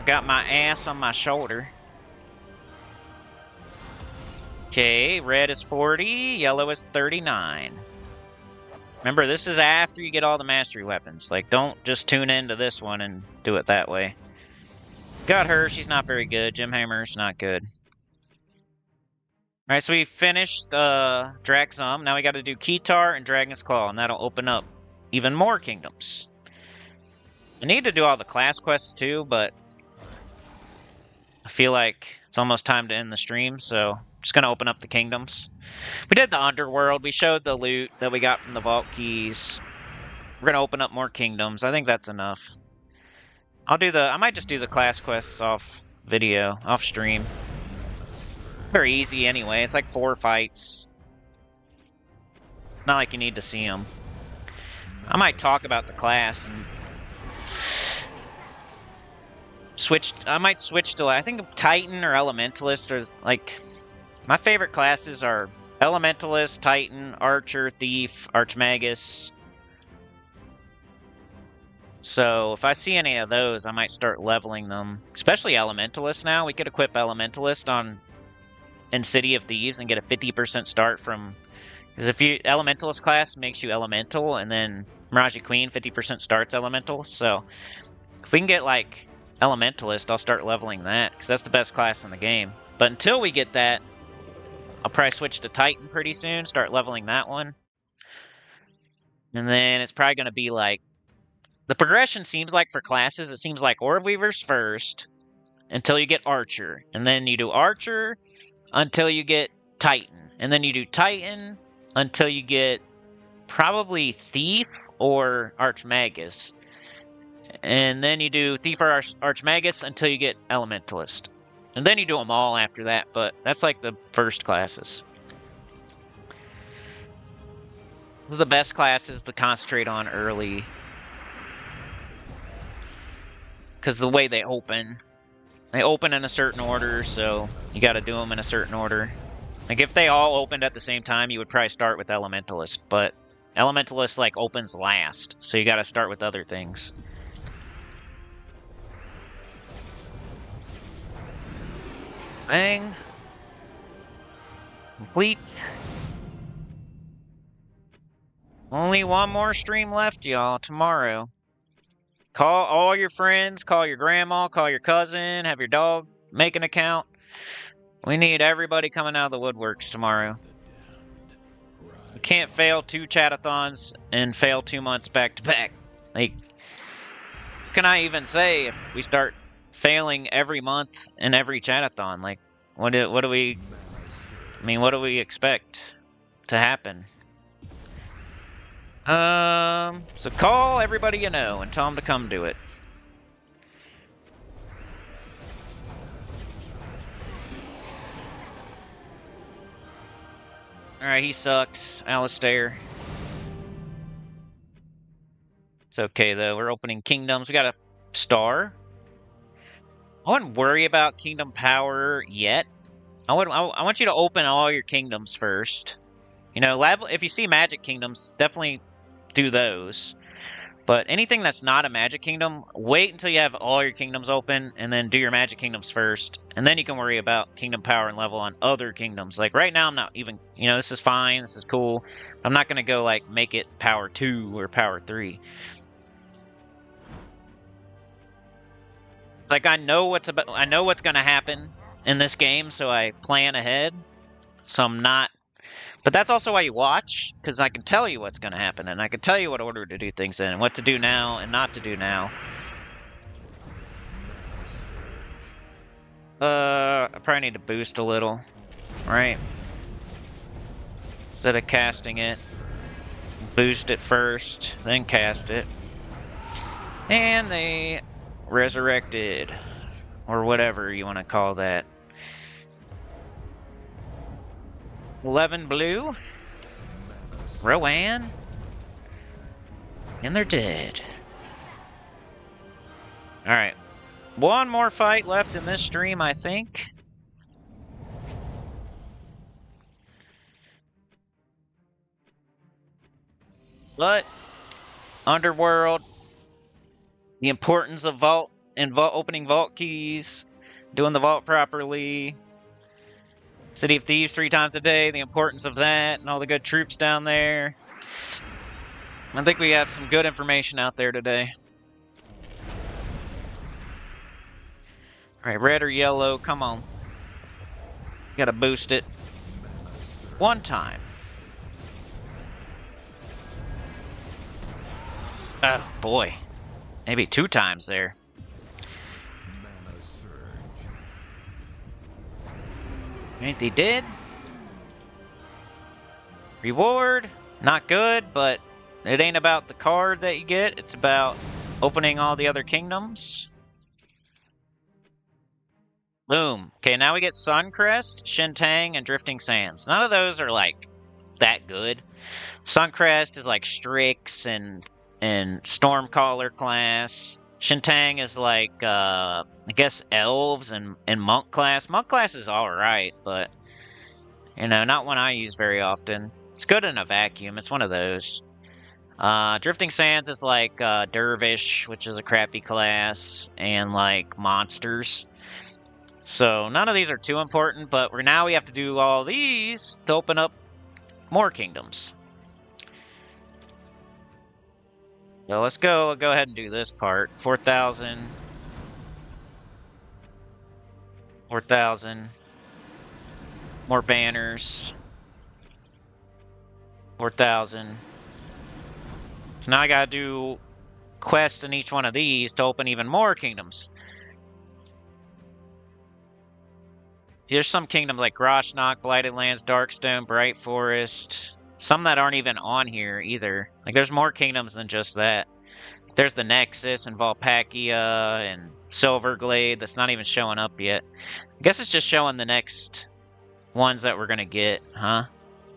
Got my ass on my shoulder. Okay, red is 40, yellow is 39. Remember, this is after you get all the mastery weapons. Like, don't just tune into this one and do it that way. Got her, she's not very good. Jim Hammer's not good. Alright, so we finished Draxum. Now we got to do Kitar and Dragon's Claw, and that'll open up even more kingdoms. I need to do all the class quests too, but I feel like it's almost time to end the stream, so I'm just going to open up the kingdoms. We did the Underworld. We showed the loot that we got from the vault keys. We're going to open up more kingdoms. I think that's enough. I might just do the class quests off video, off stream. Very easy anyway. It's like 4 fights. Not like you need to see them. I might talk about the class and switch. I might switch to, I think, Titan or Elementalist. Or like, my favorite classes are Elementalist, Titan, Archer, Thief, Archmagus. So if I see any of those, I might start leveling them. Especially Elementalist now. We could equip Elementalist on in City of Thieves and get a 50% start from... Because if you... Elementalist class makes you Elemental, and then Miraji Queen 50% starts Elemental. So if we can get, like, Elementalist, I'll start leveling that. Because that's the best class in the game. But until we get that, I'll probably switch to Titan pretty soon. Start leveling that one. And then it's probably going to be, like... The progression seems like for classes, it seems like Orb Weaver's first until you get Archer. And then you do Archer until you get Titan. And then you do Titan until you get probably Thief or Archmagus. And then you do Thief or Archmagus until you get Elementalist. And then you do them all after that, but that's like the first classes. The best classes to concentrate on early. Because the way they open in a certain order, so you got to do them in a certain order. Like if they all opened at the same time, you would probably start with Elementalist, but Elementalist like opens last, so you got to start with other things. Bang. Complete. Only one more stream left, y'all, tomorrow. Call all your friends, call your grandma, call your cousin, have your dog make an account. We need everybody coming out of the woodworks tomorrow. You can't fail 2 chatathons and fail 2 months back to back. Like, what can I even say if we start failing every month in every chatathon? Like, what do we... I mean, what do we expect to happen? So call everybody you know and tell them to come do it. Alright, he sucks. Alistair. It's okay, though. We're opening kingdoms. We got a star. I wouldn't worry about kingdom power yet. I want you to open all your kingdoms first. You know, if you see magic kingdoms, definitely do those. But anything that's not a magic kingdom, wait until you have all your kingdoms open and then do your magic kingdoms first. And then you can worry about kingdom power and level on other kingdoms. Like right now I'm not even, you know, this is fine, this is cool. I'm not going to go like make it power 2 or power 3. Like I know what's going to happen in this game, so I plan ahead. So I'm not... But that's also why you watch, because I can tell you what's going to happen, and I can tell you what order to do things in, and what to do now and not to do now. I probably need to boost a little, right? Instead of casting it, boost it first, then cast it. And they resurrected, or whatever you want to call that. 11 blue. Rowan. And they're dead. Alright. One more fight left in this stream, I think. But Underworld, the importance of vault and opening vault keys, doing the vault properly. City of Thieves 3 times a day, the importance of that, and all the good troops down there. I think we have some good information out there today. Alright, red or yellow, come on. Gotta boost it. 1 time. Oh, boy. Maybe 2 times there. Ain't they dead? Reward, not good, but it ain't about the card that you get. It's about opening all the other kingdoms. Boom. Okay, now we get Suncrest, Shintang, and Drifting Sands. None of those are, like, that good. Suncrest is, like, Strix and Stormcaller class. Shintang is like, I guess Elves and Monk class. Monk class is alright, but, you know, not one I use very often. It's good in a vacuum. It's one of those. Drifting Sands is like Dervish, which is a crappy class, and like Monsters. So none of these are too important, but now we have to do all these to open up more kingdoms. So let's go ahead and do this part. 4,000. 4,000. More banners. 4,000. So now I gotta do quests in each one of these to open even more kingdoms. There's some kingdoms like Groshnock, Blighted Lands, Darkstone, Bright Forest. Some that aren't even on here either. Like there's more kingdoms than just that. There's the Nexus and Valpakia and Silverglade that's not even showing up yet. I guess it's just showing the next ones that we're gonna get, huh?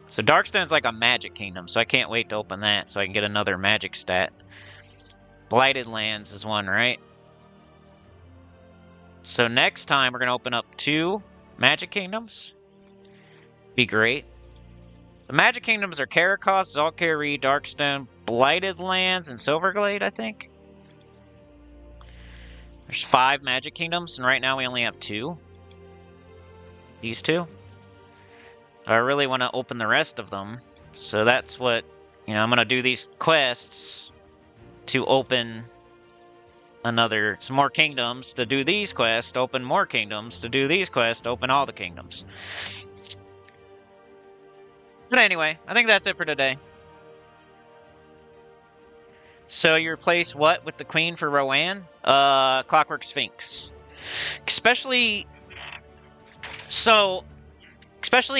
So Darkstone's like a magic kingdom, so I can't wait to open that so I can get another magic stat. Blighted Lands is one, right? So next time we're gonna open up 2 magic kingdoms. Be great. The magic kingdoms are Karakos, Zalkari, Darkstone, Blighted Lands, and Silverglade, I think. There's 5 magic kingdoms, and right now we only have 2. These 2. I really want to open the rest of them. So that's what, I'm going to do these quests to open some more kingdoms, to do these quests, to open more kingdoms, to do these quests, to open all the kingdoms. But anyway, I think that's it for today. So you replace what with the Queen for Rowan? Clockwork Sphinx. Especially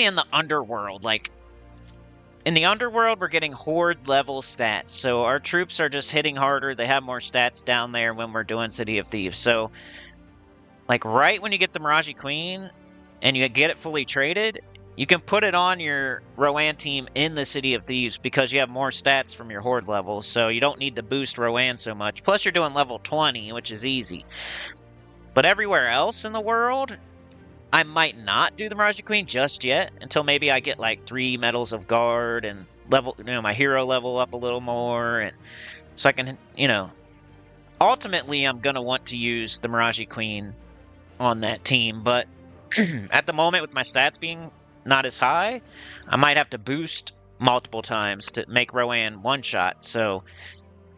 in the Underworld. Like, in the Underworld, we're getting Horde level stats. So our troops are just hitting harder. They have more stats down there when we're doing City of Thieves. So, like, right when you get the Miraji Queen and you get it fully traded, you can put it on your Rowan team in the City of Thieves because you have more stats from your Horde level, so you don't need to boost Rowan so much. Plus, you're doing level 20, which is easy. But everywhere else in the world, I might not do the Miraji Queen just yet until maybe I get like 3 medals of guard and level, my hero level up a little more, and so I can, ultimately I'm gonna want to use the Miraji Queen on that team. But at the moment, with my stats being not as high, I might have to boost multiple times to make Rowan one-shot. So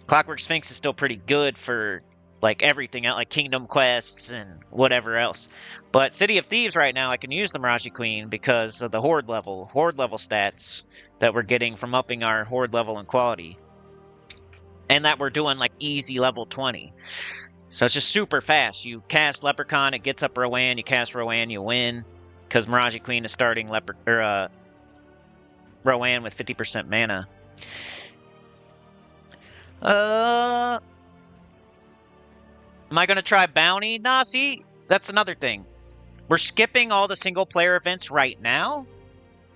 Clockwork Sphinx is still pretty good for like everything else, like Kingdom Quests and whatever else. But City of Thieves right now, I can use the Miraji Queen because of the Horde level stats that we're getting from upping our Horde level and quality. And that we're doing like easy level 20. So it's just super fast. You cast Leprechaun, it gets up Rowan, you cast Rowan, you win. Because Miraji Queen is starting Rowan with 50% mana. Am I going to try Bounty? Nah, see, that's another thing. We're skipping all the single player events right now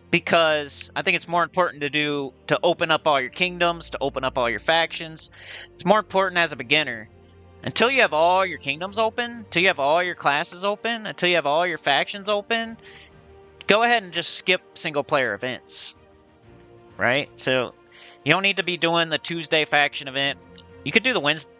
because I think it's more important to open up all your kingdoms, to open up all your factions. It's more important as a beginner. Until you have all your kingdoms open, until you have all your classes open, until you have all your factions open, go ahead and just skip single player events, right? So you don't need to be doing the Tuesday faction event. You could do the Wednesday.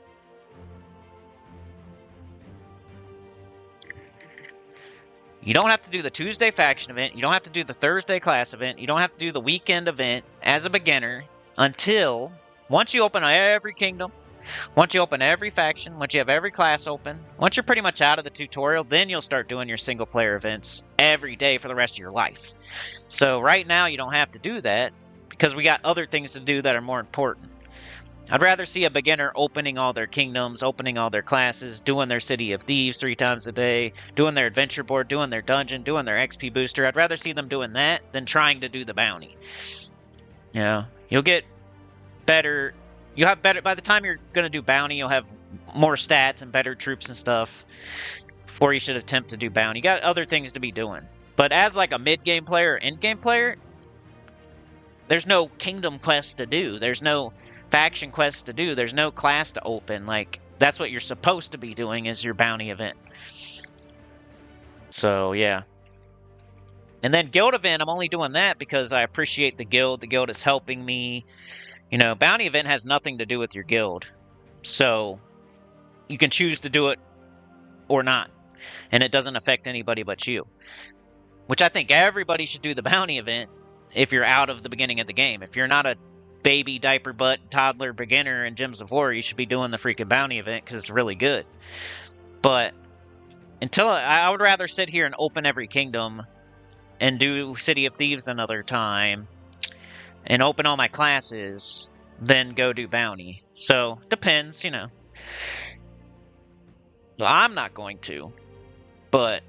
You don't have to do the Tuesday faction event. You don't have to do the Thursday class event. You don't have to do the weekend event as a beginner until once you open every kingdom, once you open every faction, once you have every class open, once you're pretty much out of the tutorial, then you'll start doing your single player events every day for the rest of your life. So right now you don't have to do that because we got other things to do that are more important. I'd rather see a beginner opening all their kingdoms, opening all their classes, doing their City of Thieves 3 times a day, doing their adventure board, doing their dungeon, doing their XP booster. I'd rather see them doing that than trying to do the bounty. You'll get better. You'll have better, by the time you're going to do bounty, you'll have more stats and better troops and stuff before you should attempt to do bounty. You got other things to be doing. But as like a mid-game player or end-game player, there's no kingdom quest to do. There's no faction quests to do. There's no class to open. Like, that's what you're supposed to be doing is your bounty event. So, yeah. And then guild event, I'm only doing that because I appreciate the guild. The guild is helping me You know, bounty event has nothing to do with your guild. So you can choose to do it or not. And it doesn't affect anybody but you. Which I think everybody should do the bounty event if you're out of the beginning of the game. If you're not a baby, diaper butt, toddler, beginner in Gems of War, you should be doing the freaking bounty event because it's really good. But until I would rather sit here and open every kingdom and do City of Thieves another time and open all my classes than go do bounty. So, depends, you know. Well, I'm not going to, but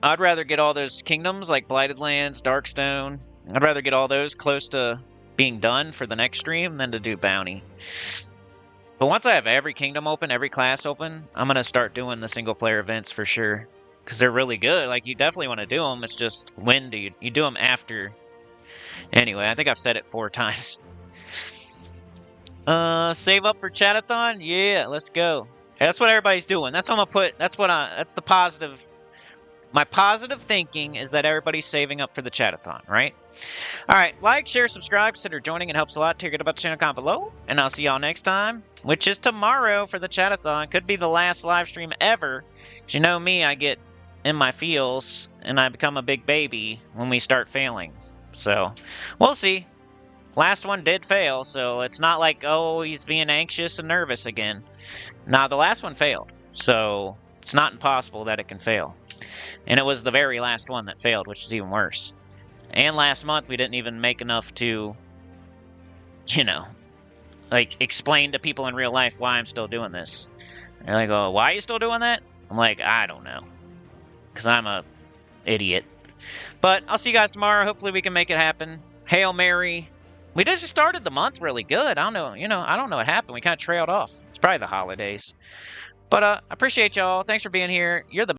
I'd rather get all those kingdoms like Blighted Lands, Darkstone. I'd rather get all those close to being done for the next stream than to do bounty. But once I have every kingdom open, every class open, I'm going to start doing the single player events for sure. Because they're really good. Like, you definitely want to do them. It's just, when do you do them after? Anyway, I think I've said it 4 times. Save up for Chatathon? Yeah, let's go. That's what everybody's doing. That's what I'm going to put. That's the positive. My positive thinking is that everybody's saving up for the Chatathon, right? Alright, like, share, subscribe, consider joining. It helps a lot. Take it about the channel, comment below. And I'll see y'all next time, which is tomorrow for the Chatathon. Could be the last live stream ever. Because you know me, I get in my feels and I become a big baby when we start failing. So, we'll see. Last one did fail, so it's not like, oh, he's being anxious and nervous again. Nah, the last one failed. So, it's not impossible that it can fail. And it was the very last one that failed, which is even worse. And last month, we didn't even make enough to, you know, like, explain to people in real life why I'm still doing this. They're like, oh, why are you still doing that? I'm like, I don't know. Because I'm a idiot. But I'll see you guys tomorrow. Hopefully we can make it happen. Hail Mary. We just started the month really good. I don't know, you know, I don't know what happened. We kind of trailed off. It's probably the holidays. But I appreciate y'all. Thanks for being here. You're the